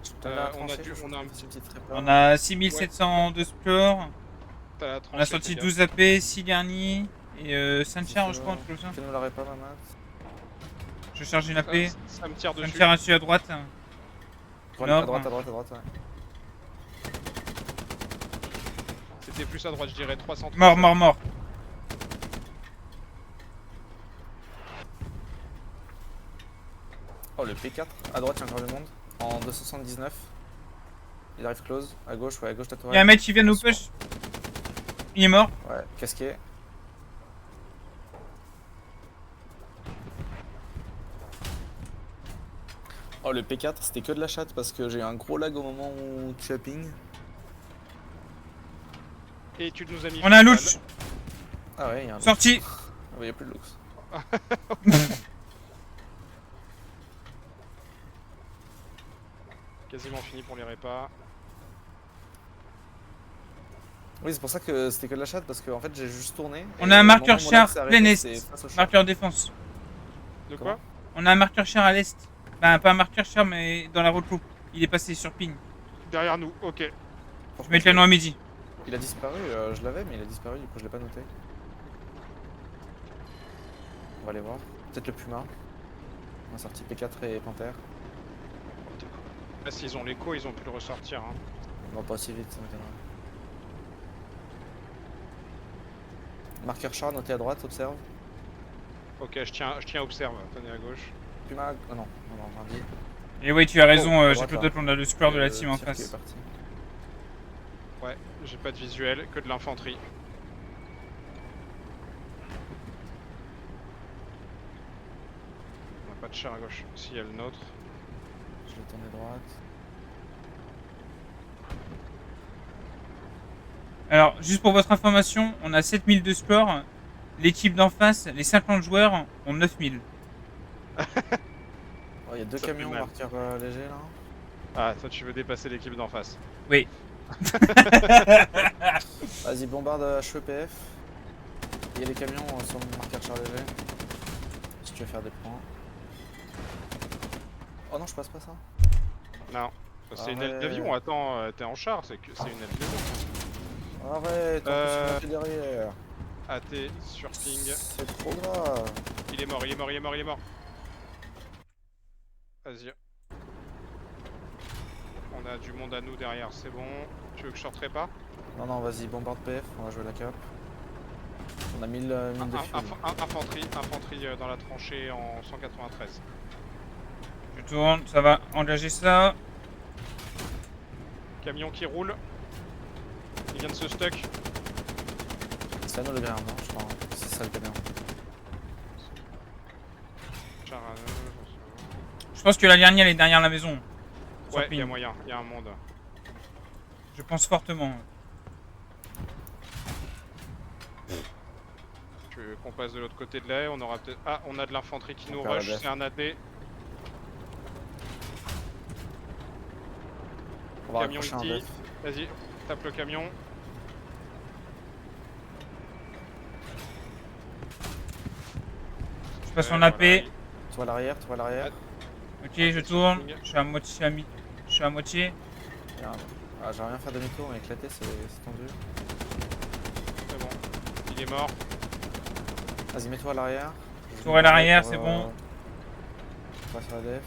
Je te donne On la a tranchée, dû- je on a un fais petit- une petite On répa. a 6700 de score. T'as la On a tranchée, sorti les gars. 12 AP, 6 garnis et 5 chars, je crois, un truc comme ça. Fais-nous la répa, maman. Je charge une AP. Ça me tire Ça me dessus. tire dessus à droite. À Non. droite, ouais. C'était plus à droite, je dirais 300. Mort. Oh, le P4. À droite, il y a encore du monde. En 279. Il arrive close. À gauche, ouais, à gauche, Il y a un tatouage. mec qui vient nous push. Il est mort. Ouais, casqué. Oh, le P4, c'était que de la chatte parce que j'ai eu un gros lag au moment où tu as ping. Et tu nous as mis. On a un full louch. Ah ouais, il y a un. Sorti. Ah ouais, il y a plus de looks. Quasiment fini pour les répas. Oui, c'est pour ça que c'était que de la chatte parce que en fait j'ai juste tourné. On et a un au marqueur moment où mon char lag s'est arrêté, plein est. c'est face au char. Marqueur défense. De Comment quoi? On a un marqueur char à l'est. Enfin, pas un marqueur char, mais dans la recoupe. Il est passé sur ping. Derrière nous, ok. Je mets le canon à midi. Il a disparu, je l'avais mais il a disparu, du coup je l'ai pas noté. On va aller voir. Peut-être le Puma. On a sorti P4 et Panther. Là, s'ils ont l'écho, ils ont pu le ressortir. Hein. Non, pas aussi vite, ça m'étonnerait. Marqueur char noté à droite, observe. Ok, je tiens observe. Tenez à gauche. Puma. Oh non, mardi. Et oui, tu as raison, Oh, à j'ai droite, plus là. d'autres, on a le square de la team en circuit est face. parti. Ouais, j'ai pas de visuel, que de l'infanterie. On a pas de char à gauche. Si, il y a le nôtre. Je vais tourner droite. Alors, juste pour votre information, on a 7000 de score. L'équipe d'en face, les 50 joueurs, ont 9000. Oh, il y a deux Ça fait camions mal. marqueurs légers là. Ah, toi tu veux dépasser l'équipe d'en face. Oui. Vas-y, bombarde HEPF. Il y a les camions sur le marqueur char léger. Si tu veux faire des points. Oh non, je passe pas ça. Non. C'est une aile d'avion, attends, t'es en char, c'est une aile d'avion. Arrête, on peut se mettre derrière. AT sur ping. C'est trop grave. Il est mort. Vas-y. On a du monde à nous derrière, c'est bon. Tu veux que je sorterai pas? Non, non, vas-y, bombarde PF, on va jouer la cap. On a 1000 de fuel. Infanterie dans la tranchée en 193. Je tourne, ça va engager ça. Camion qui roule. Il vient de se stuck. C'est à nous le grain, non, je crois. C'est ça le camion. Char à Je pense que la dernière elle est derrière la maison. Sur ouais, il y a ping. moyen, il y a un monde. Je pense fortement. Tu veux qu'on passe de l'autre côté de la haie? On aura peut-être. Ah, on a de l'infanterie qui nous perd la rush, def. c'est un AD. On va Camion raccrocher un ici. def. Vas-y, tape le camion. Je passe en Ouais, AP. voilà. Toi à l'arrière, toi à l'arrière. Ok, je tourne. Je suis à moitié. Je suis à moitié. Ah, j'aimerais bien faire demi-tour, mais éclater, c'est tendu. C'est bon. Il est mort. Vas-y, mets-toi à l'arrière. Tour à l'arrière, Pour, c'est bon. On va sur la def.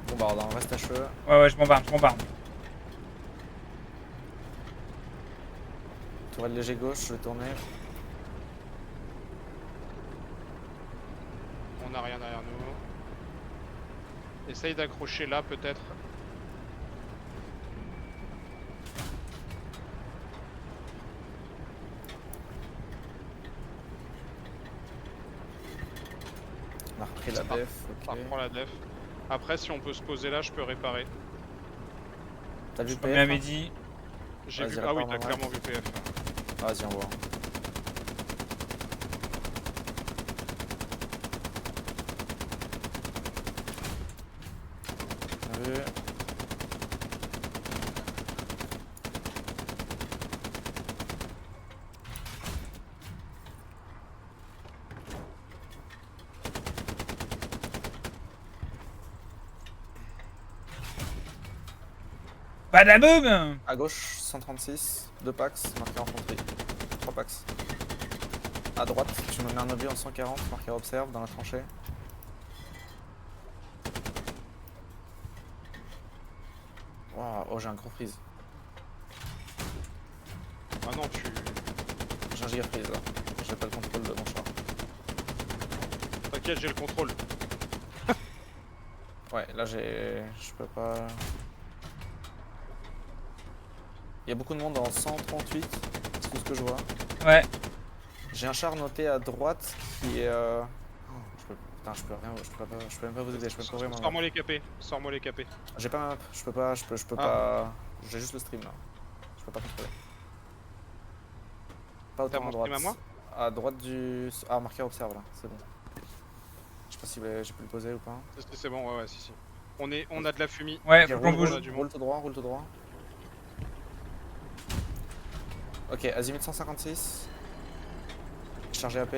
Bombarde, hein, reste à cheveux. Ouais, ouais, je bombarde, je bombarde. Tourelle léger gauche, je vais tourner. On n'a rien derrière nous. Essaye d'accrocher là peut-être. On a repris la def, Ça ok. reprend la def. Après, si on peut se poser là, je peux réparer. T'as vu Comme PF m'avait hein dit. J'ai Vas-y, vu. Ah oui, répare, t'as ouais. clairement vu PF. Vas-y, on voit. Bien vu. Badaboum! À gauche, 136, 2 pax, marqué infanterie. 3 pax. À droite, tu me mets un obus en 140, marqué observe dans la tranchée. Waouh, oh j'ai un gros freeze. Ah non, tu. J'ai un giga freeze là. J'ai pas le contrôle de mon char. T'inquiète, j'ai le contrôle. Ouais, là j'ai. Je peux pas. Il y a beaucoup de monde en 138, c'est tout ce que je vois. Ouais. J'ai un char noté à droite qui est. Oh, putain, je peux rien, je peux même pas vous aider, je peux pas ouvrir ma map. Sors-moi les capés. Sors-moi les capés. J'ai pas ma map, je peux pas, je peux Ah. pas. J'ai juste le stream là. Je peux pas contrôler. Pas T'as autant mon à droite. stream à moi? À droite du. Ah, marqué observe là, c'est bon. Je sais pas si j'ai pu le poser ou pas. C'est bon, ouais, si. On a de la fumée. Ouais, Ok, faut qu'on bouge. roule tout droit, roule tout droit. Ok, azimut 156. Chargé AP.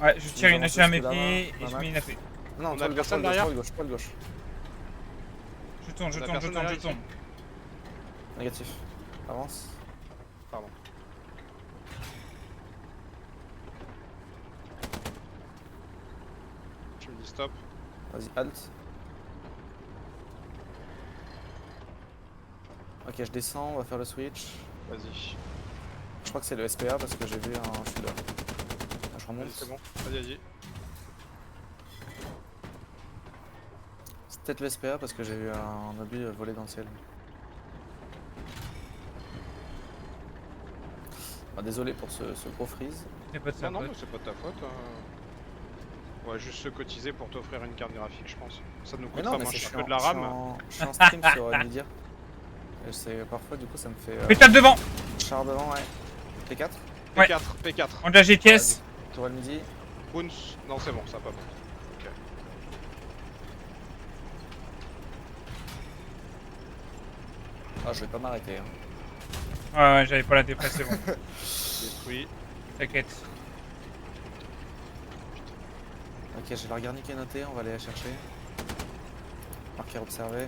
Ouais, je tire Nous une avons hache à ce mes sous-là-bas, pieds et la je map. mets une AP. Non, On toi a le gauche, personne toi le derrière gauche, toi le gauche. Je tourne, je On a tourne, je personne tourne, je derrière tourne. Négatif. Avance. Pardon. Tu me dis stop. Vas-y, halt. Ok, je descends, on va faire le switch. Vas-y. Je crois que c'est le SPA parce que j'ai vu un shooter. Ah, je remonte. Vas-y, c'est bon. Vas-y. C'est peut-être le SPA parce que j'ai vu un obus voler dans le ciel. Bah, désolé pour ce gros freeze. C'est pas de sa Non, faute. mais c'est pas de ta faute. On va juste se cotiser pour t'offrir une carte graphique, je pense. Ça nous Mais coûte non, pas mais moins c'est cher chiant. que de la RAM. Je suis en stream sur Nvidia. Et c'est parfois du coup ça me fait. Pétale devant! Char devant, ouais. P4. Ouais. P4. Engagé caisse. Tourelle midi. Boons. Non, c'est bon, ça va pas bon. Ok. Ah, je vais pas m'arrêter. Hein. Ouais, ouais, j'avais pas la dépresse, c'est bon. Détruit. T'inquiète. Ok, j'ai leur garni qui est noté, on va aller la chercher. Marqueur observé.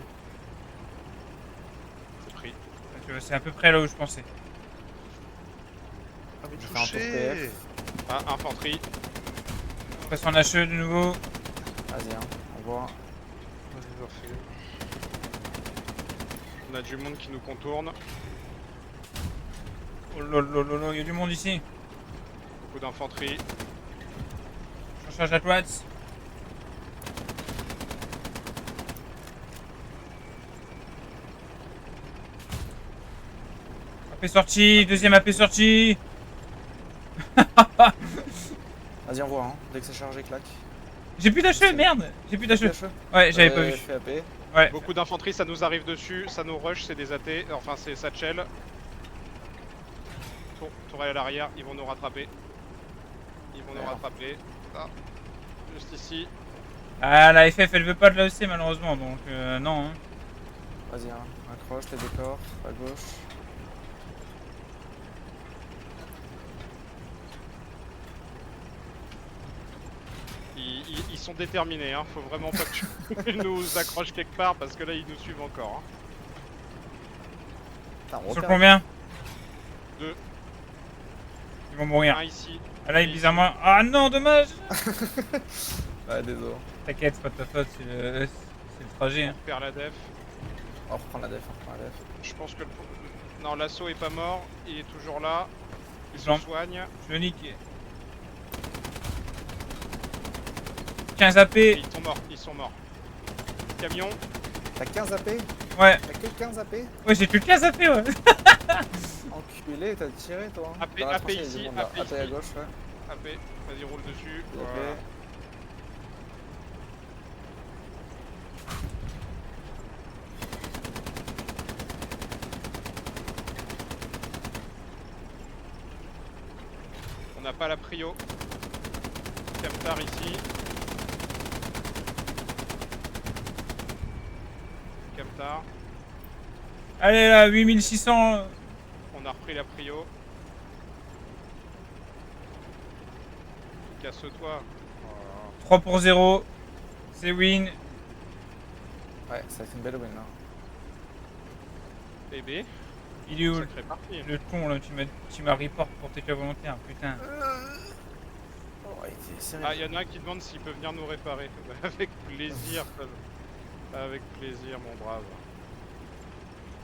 C'est pris. C'est à peu près là où je pensais. Ah, mais Je vais faire un tour touché! PF. Ah, infanterie. Je passe en HE de nouveau. Vas-y, hein, on voit. Vas-y, parfait. On a du monde qui nous contourne. Oh lolo, il y a du monde ici. Beaucoup d'infanterie. Je recharge la droite. AP sorti, deuxième AP sorti. Vas-y, on voit, hein. Dès que c'est chargé, claque. J'ai plus d'HE, merde. J'ai plus d'HE. HE. Ouais, j'avais pas vu. Fait AP. Ouais. Beaucoup d'infanterie, ça nous arrive dessus. Ça nous rush, c'est des AT. Enfin, c'est Satchel. Tourelle à l'arrière, ils vont nous rattraper. Ils vont nous Alors. rattraper. Ah. Juste ici. Ah, la FF elle veut pas de l'AEC malheureusement, donc non. Hein. Vas-y, hein. Accroche les décors. À gauche. Ils sont déterminés, hein. Faut vraiment pas que tu nous accroches quelque part parce que là ils nous suivent encore. Hein. Putain, on Sur repère. combien? 2, Ils vont mourir. 1 ici. Ah là, bizarrement. Ah non, dommage. Ouais, désolé. T'inquiète, c'est pas de ta faute, c'est le trajet. Hein. On perd la def. On reprend la def, on reprend la def. Je pense que non, l'assaut est pas mort, il est toujours là. Il se Non. soigne. Je le nique. 15 AP. Et ils sont morts, ils sont morts. Camion. T'as 15 AP? Ouais, T'as que 15 AP? ouais, j'ai que 15 AP, ouais. Enculé, t'as tiré toi. Hein. AP, Dans la AP tranchée, il y a ici, du monde, là. AP AP à ici. gauche, ouais. AP, vas-y roule dessus. Il y a Voilà. AP. On n'a pas la prio. Camtar ici. Camtar. Allez là, 8600. On a repris la prio. Casse-toi. Voilà. 3 pour 0. C'est win. Ouais, ça fait une belle win là. Bébé. Il est où Sacré parti. le con là? Tu m'as report pour tes cas volontaires, putain. Ouais, il est serré. Ah, il y en a un qui demande s'il peut venir nous réparer. Avec plaisir. Avec plaisir, mon brave.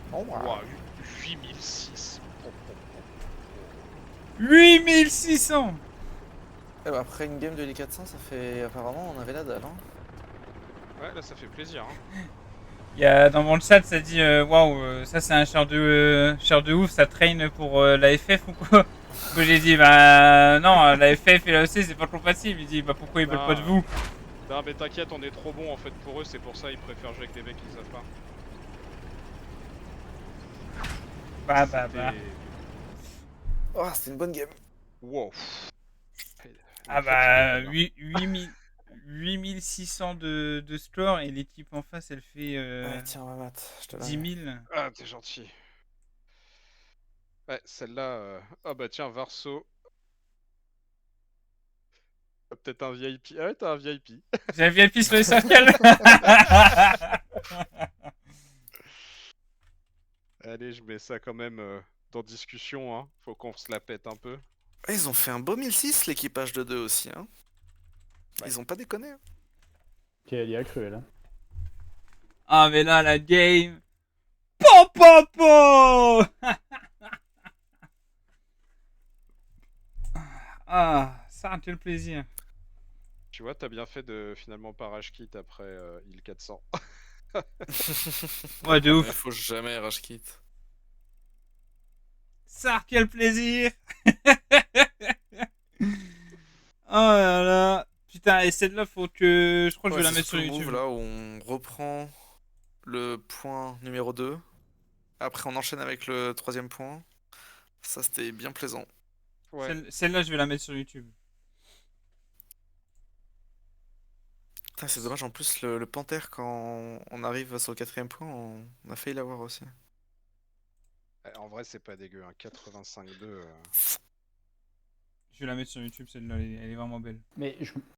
Bon, bah. Ouah, 8006. 8600. Eh bah, après une game de L400, ça fait. Apparemment, on avait la dalle. Hein. Ouais, là ça fait plaisir. Hein. Il y a dans mon chat, ça dit waouh, ça c'est un char de ouf, ça traîne pour la FF ou quoi? Que j'ai dit bah non, la FF et la EC c'est pas compatible. Il dit bah pourquoi ils veulent pas de vous? Non mais t'inquiète, on est trop bon en fait pour eux, c'est pour ça ils préfèrent jouer avec des mecs qui savent pas. Bah. Oh, c'était une bonne game. Wow. Ah bah 8600 de score et l'équipe en face elle fait Ouais, tiens, ma mat, je te la 10 000. Ah t'es gentil. Ouais, celle-là... Ah bah tiens, Varso. T'as peut-être un VIP. Ah ouais, t'as un VIP. J'ai un VIP sur les circles. Allez, je mets ça quand même dans discussion, hein. Faut qu'on se la pète un peu. Ils ont fait un beau 1006 l'équipage de 2 aussi. Hein. Ouais. Ils ont pas déconné. Hein. Qui y a cru là. Ah mais là la game. Po. Ah, ça quel plaisir. Tu vois, t'as bien fait de finalement pas rage kit après il 400. Ouais de ouf. Il faut jamais rage kit. Ça quel plaisir. Oh là là. Putain, et celle-là faut que je crois que je vais la mettre sur YouTube. Move, là où on reprend le point numéro 2. Après on enchaîne avec le 3e point. Ça c'était bien plaisant. Ouais. Celle-là je vais la mettre sur YouTube. Putain, c'est dommage en plus le Panther quand on arrive sur le 4e point, on a failli l'avoir aussi. En vrai, c'est pas dégueu, hein. 85-2. Je vais la mettre sur YouTube, celle-là, elle est vraiment belle. Mais